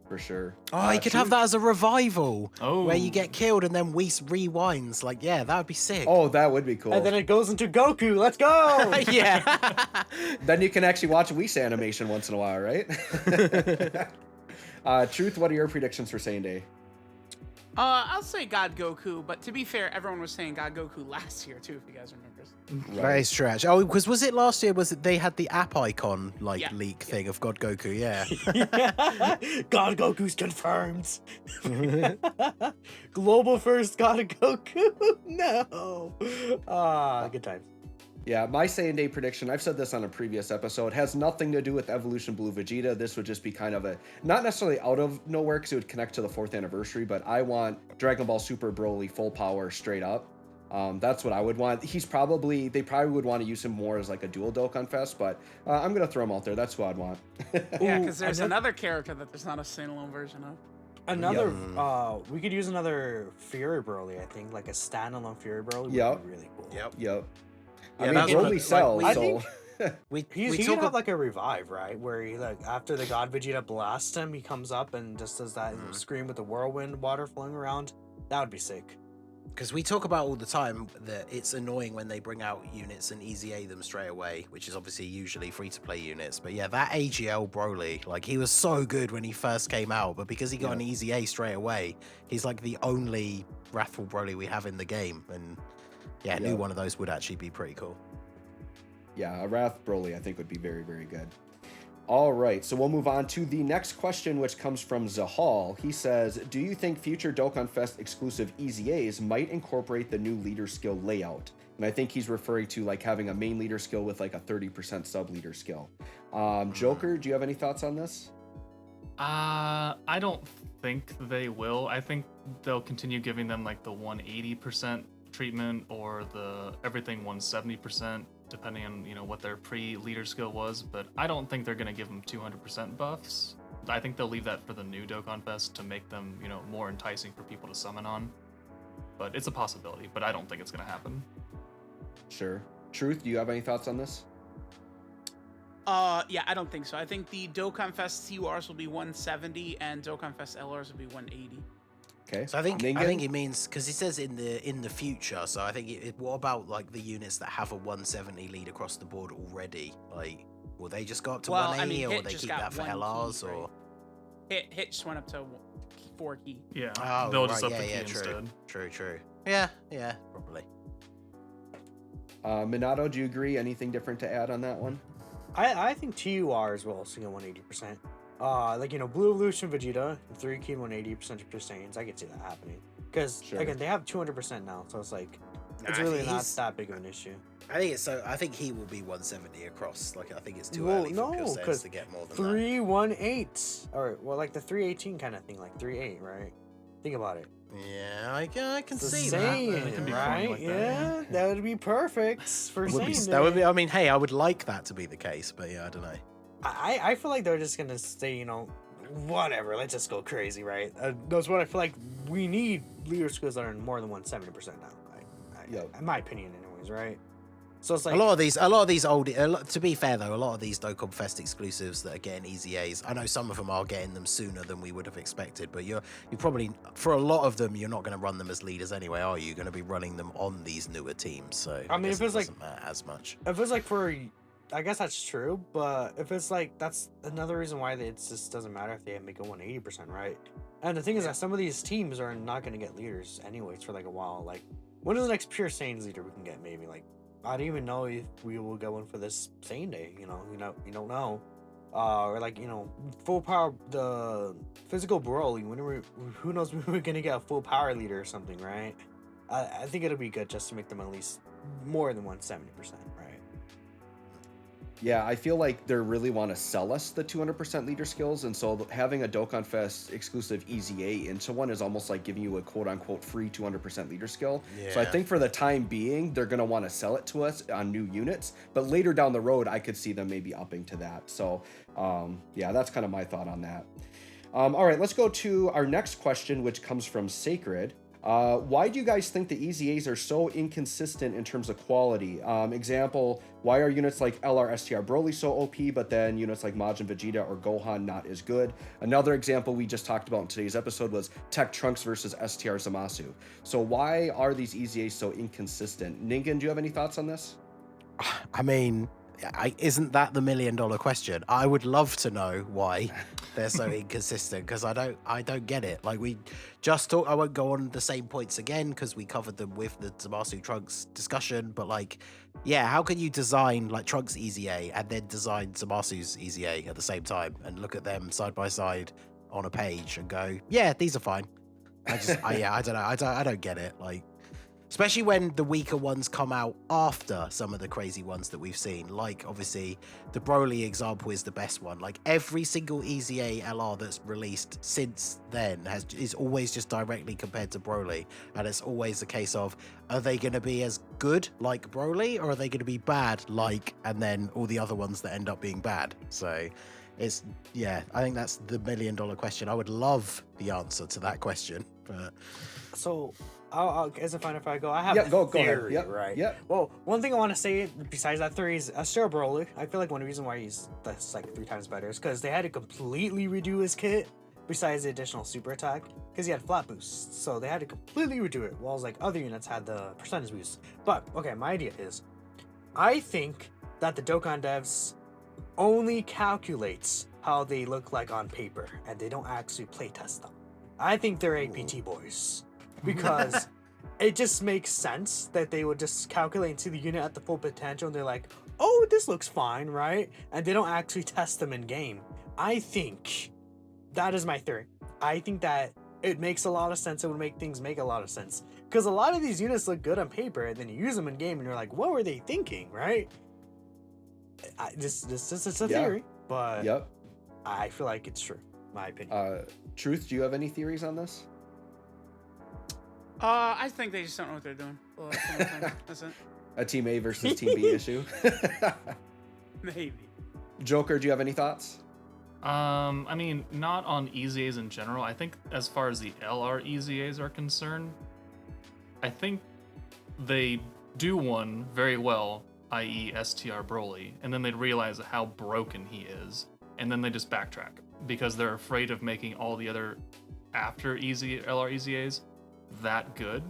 For sure. Oh, you could have Truth? that as a revival. Oh. Where you get killed and then Whis rewinds. Like, yeah, that would be sick. Oh, that would be cool. And then it goes into Goku. Let's go! yeah. Then you can actually watch Whis animation once in a while, right? Truth, what are your predictions for Saiyan Day? I'll say God Goku, but to be fair, everyone was saying God Goku last year too, if you guys remember. That is trash. Oh, because was it last year? Was it they had the app icon like Yeah. leak thing of God Goku? Yeah. God Goku's confirmed. Global first God Goku. No. Good times. Yeah, my Saiyan Day prediction, I've said this on a previous episode, has nothing to do with Evolution Blue Vegeta. This would just be kind of not necessarily out of nowhere because it would connect to the 4th anniversary, but I want Dragon Ball Super Broly full power straight up. That's what I would want. They probably would want to use him more as like a dual Dokkan Fest, but I'm going to throw him out there. That's what I'd want. Yeah, Ooh, because there's another- another character that there's not a standalone version of. Another, we could use another Fury Broly, I think, like a standalone Fury Broly would Yep. be really cool. Yep. Yep. Yeah, I mean, that's Broly what- sells, like, so... We He talk could have ab- like a revive, right? Where he like after the God Vegeta blasts him, he comes up and just does that scream with the whirlwind water flowing around. That would be sick. Because we talk about all the time that it's annoying when they bring out units and EZA them straight away, which is obviously usually free-to-play units. But yeah, that AGL Broly, like, he was so good when he first came out, but because he got an EZA straight away, he's like the only Wrathful Broly we have in the game. And yeah, I knew one of those would actually be pretty cool. Yeah, a Wrath Broly I think would be very, very good. All right, so we'll move on to the next question, which comes from Zahal. He says, do you think future Dokkan Fest exclusive EZAs might incorporate the new leader skill layout? And I think he's referring to like having a main leader skill with like a 30% sub leader skill. Joker, do you have any thoughts on this? I don't think they will. I think they'll continue giving them like the 180% treatment or the everything 170%. Depending on, you know, what their pre-leader skill was, but I don't think they're going to give them 200% buffs. I think they'll leave that for the new Dokkan Fest to make them, you know, more enticing for people to summon on. But it's a possibility, but I don't think it's going to happen. Sure. Truth, do you have any thoughts on this? Yeah, I don't think so. I think the Dokkan Fest CURs will be 170 and Dokkan Fest LRs will be 180. Okay. So I think Ningen? he means, because he says in the future. So I think what about like the units that have a 170 lead across the board already? Like, will they just go up to 180, or will they keep that for LRs? Or Hit just went up to 4 key. Yeah, oh, they'll right, just up the key true. instead. True. Yeah, probably. Minato, do you agree? Anything different to add on that one? I think TURs will also get 180%. Like, you know, Blue Evolution Vegeta, 3 key 180% of your Saiyans. I can see that happening. Because, again, they have 200% now, so it's like, it's really not that big of an issue. I think he will be 170 across. Like, I think it's too early for pure Saiyans to get more than 318. Or, well, like the 318 kind of thing, like 38, right? Think about it. Yeah, I can see Saiyan, It can be right? like that. Yeah, that would be perfect for Saiyan. That would be. I mean, hey, I would like that to be the case, but yeah, I don't know. I feel like they're just gonna stay, you know, whatever. Let's just go crazy, right? That's what I feel like. We need leader skills that are more than 170% now. In my opinion, anyways, right? So it's like a lot of these old. To be fair though, a lot of these Dokkan Fest exclusives that are getting EZAs, I know some of them are getting them sooner than we would have expected, but you probably, for a lot of them, you're not going to run them as leaders anyway, are you? You're going to be running them on these newer teams. So I mean, if it's like as much, if it's like for, I guess that's true, but if it's like, that's another reason why it just doesn't matter if they make it 180%, right? And the thing is that some of these teams are not going to get leaders anyways for like a while. Like, when is the next pure Saiyans leader we can get? Maybe like, I don't even know if we will get one for this Saiyan Day. You don't know. Or like, you know, full power, the physical Broly. Who knows? We're gonna get a full power leader or something, right? I think it'll be good just to make them at least more than 170%, right? Yeah, I feel like they really want to sell us the 200% leader skills, and so having a Dokkan Fest exclusive EZA into one is almost like giving you a quote-unquote free 200% leader skill. Yeah. So I think for the time being, they're going to want to sell it to us on new units, but later down the road, I could see them maybe upping to that. So yeah, that's kind of my thought on that. All right, let's go to our next question, which comes from Sacred. Why do you guys think the EZAs are so inconsistent in terms of quality? Example, why are units like LR STR Broly so OP, but then units like Majin Vegeta or Gohan not as good? Another example we just talked about in today's episode was Tech Trunks versus STR Zamasu. So why are these EZAs so inconsistent? Ningen, do you have any thoughts on this? I mean, isn't that the $1 million question? I would love to know why they're so inconsistent, because I don't get it. Like, we just talked, I won't go on the same points again because we covered them with the Zamasu Trunks discussion, but like, yeah, how can you design like Trunks EZA and then design Zamasu's EZA at the same time and look at them side by side on a page and go, yeah, these are fine? I don't know. I don't get it. Like, especially when the weaker ones come out after some of the crazy ones that we've seen. Like, obviously, the Broly example is the best one. Like, every single EZA LR that's released since then is always just directly compared to Broly. And it's always a case of, are they going to be as good like Broly, or are they going to be bad like, and then all the other ones that end up being bad? So it's, yeah, I think that's the $1 million question. I would love the answer to that question. But so, I'll as a final if I go, I have go theory, ahead. right? Yep. Well, one thing I want to say besides that theory is STR Broly. I feel like one reason why that's like 3 times better is because they had to completely redo his kit besides the additional super attack, because he had flat boosts, so they had to completely redo it, while like other units had the percentage boost. But okay, my idea is, I think that the Dokkan devs only calculates how they look like on paper, and they don't actually playtest them. I think they're APT boys, because it just makes sense that they would just calculate and see the unit at the full potential, and they're like, oh, this looks fine, right? And they don't actually test them in game. I think that is my theory. I think that it makes a lot of sense. It would make things make a lot of sense, because a lot of these units look good on paper, and then you use them in game, and you're like, what were they thinking, right? This is a theory, but I feel like it's true. My opinion. Truth, do you have any theories on this? I think they just don't know what they're doing. Well, that's it. A Team A versus Team B issue? Maybe. Joker, do you have any thoughts? I mean, not on EZAs in general. I think as far as the LR EZAs are concerned, I think they do one very well, i.e. STR Broly, and then they realize how broken he is, and then they just backtrack because they're afraid of making all the other after LR EZAs that good.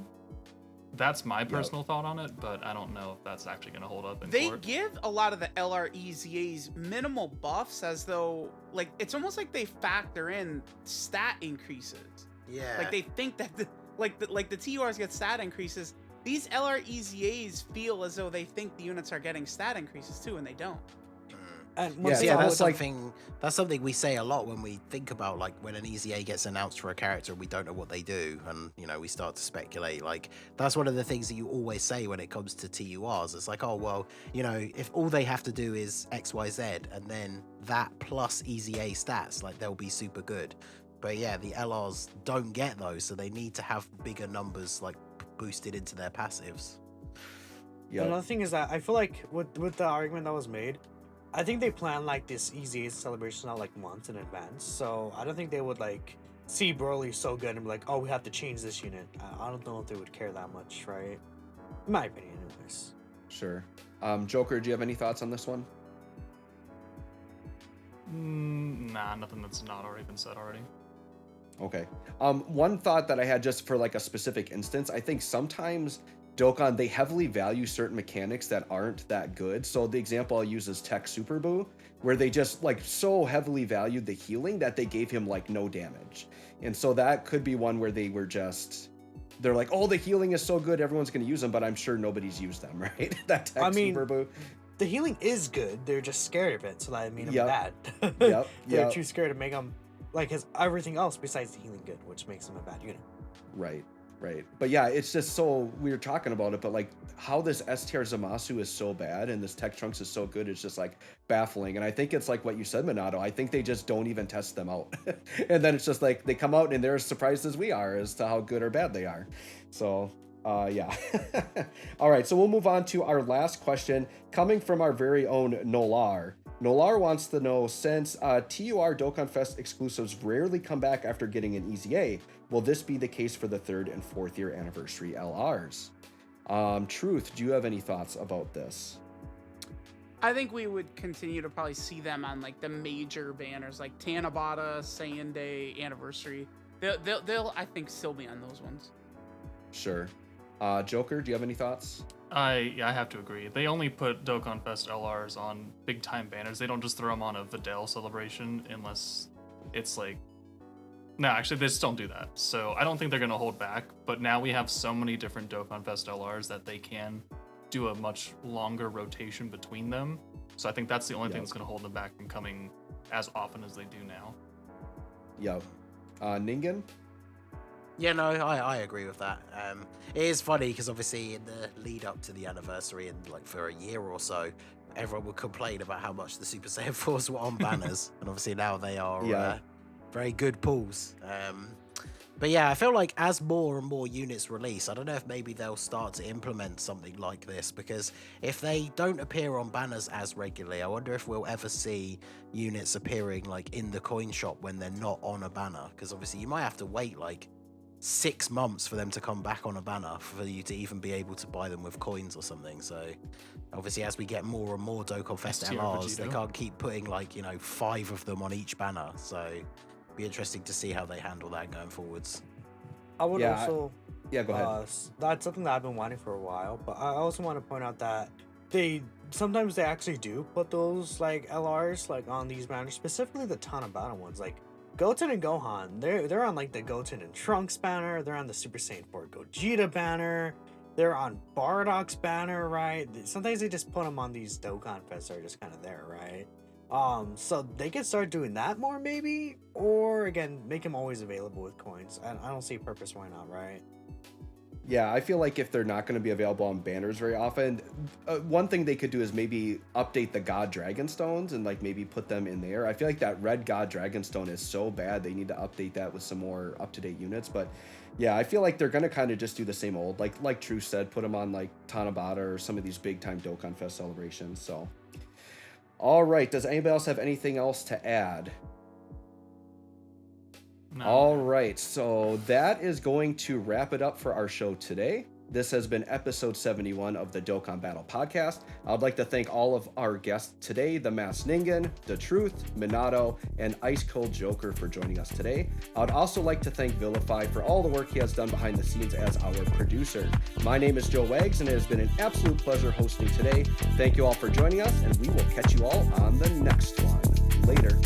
That's my personal thought on it, but I don't know if that's actually going to hold up in court. They give a lot of the LR EZAs minimal buffs, as though like it's almost like they factor in stat increases. Yeah. Like they think that the TURs get stat increases. These LR EZAs feel as though they think the units are getting stat increases too, and they don't. And that's something we say a lot when we think about like when an EZA gets announced for a character and we don't know what they do, and we start to speculate. Like that's one of the things that you always say when it comes to TURs. It's like, oh well, if all they have to do is XYZ and then that plus EZA stats, like they'll be super good. But yeah, the LRs don't get those, so they need to have bigger numbers like boosted into their passives. Another thing is that I feel like with the argument that was made, I think they plan like this EZA celebration out like months in advance. So I don't think they would like see Broly so good and be like, oh, we have to change this unit. I don't know if they would care that much, right? In my opinion, anyways. Sure. Joker, do you have any thoughts on this one? Nah, nothing that's not already been said already. Okay. One thought that I had just for like a specific instance, I think sometimes Dokkan, they heavily value certain mechanics that aren't that good. So the example I'll use is Tech Super Boo, where they just like so heavily valued the healing that they gave him like no damage. And so that could be one where they're like, oh, the healing is so good, everyone's going to use them, but I'm sure nobody's used them, right? That Tech Super Boo. The healing is good. They're just scared of it, so that made them bad. They're too scared to make them like his everything else besides the healing good, which makes them a bad unit. Right. But yeah, it's just so, we were talking about it, but like how this STR Zamasu is so bad and this Tech Trunks is so good, it's just like baffling. And I think it's like what you said, Minato. I think they just don't even test them out. And then it's just like they come out and they're as surprised as we are as to how good or bad they are. So yeah. All right, so we'll move on to our last question coming from our very own Nolar. Nolar wants to know, since TUR Dokkan Fest exclusives rarely come back after getting an EZA, will this be the case for the 3rd and 4th year anniversary LRs? Truth, do you have any thoughts about this? I think we would continue to probably see them on like the major banners like Tanabata, Saiyan Day, Anniversary. They'll I think still be on those ones. Sure. Joker, do you have any thoughts? I have to agree. They only put Dokkan Fest LRs on big time banners. They don't just throw them on a Videl celebration unless it's like... No, actually, they just don't do that. So I don't think they're going to hold back. But now we have so many different Dokkan Fest LRs that they can do a much longer rotation between them. So I think that's the only thing that's going to hold them back from coming as often as they do now. Yep. Ningen? Yeah, no, I agree with that. It is funny because obviously in the lead up to the anniversary and like for a year or so, everyone would complain about how much the Super Saiyan 4s were on banners, and obviously now they are very good pulls. But yeah, I feel like as more and more units release, I don't know if maybe they'll start to implement something like this, because if they don't appear on banners as regularly, I wonder if we'll ever see units appearing like in the coin shop when they're not on a banner, because obviously you might have to wait like 6 months for them to come back on a banner for you to even be able to buy them with coins or something. So obviously as we get more and more Dokkan Fest LRs, they can't keep putting like 5 of them on each banner. So be interesting to see how they handle that going forwards. I would Yeah, also. Yeah, go ahead. That's something that I've been wanting for a while, but I also want to point out that sometimes they actually do put those like LRs like on these banners, specifically the Tanabata ones. Like Goten and Gohan, they're on like the Goten and Trunks banner. They're on the Super Saiyan 4 Gogeta banner. They're on Bardock's banner, right? Sometimes they just put them on these Dokkan Fests that are just kind of there, right? So they could start doing that more, maybe, or again, make them always available with coins. I don't see a purpose why not, right? Yeah, I feel like if they're not going to be available on banners very often, one thing they could do is maybe update the God Dragon Stones and like maybe put them in there. I feel like that red God Dragon Stone is so bad, they need to update that with some more up-to-date units. But yeah, I feel like they're going to kind of just do the same old, like True said, put them on like Tanabata or some of these big-time Dokkan Fest celebrations. So, all right, does anybody else have anything else to add? No. All right, so that is going to wrap it up for our show today. This has been episode 71 of the Dokkan Battle Podcast. I'd like to thank all of our guests today, the Masked Ningen, The Truth, Minato, and Ice Cold Joker for joining us today. I'd also like to thank Vilify for all the work he has done behind the scenes as our producer. My name is JoeWags, and it has been an absolute pleasure hosting today. Thank you all for joining us, and we will catch you all on the next one. Later.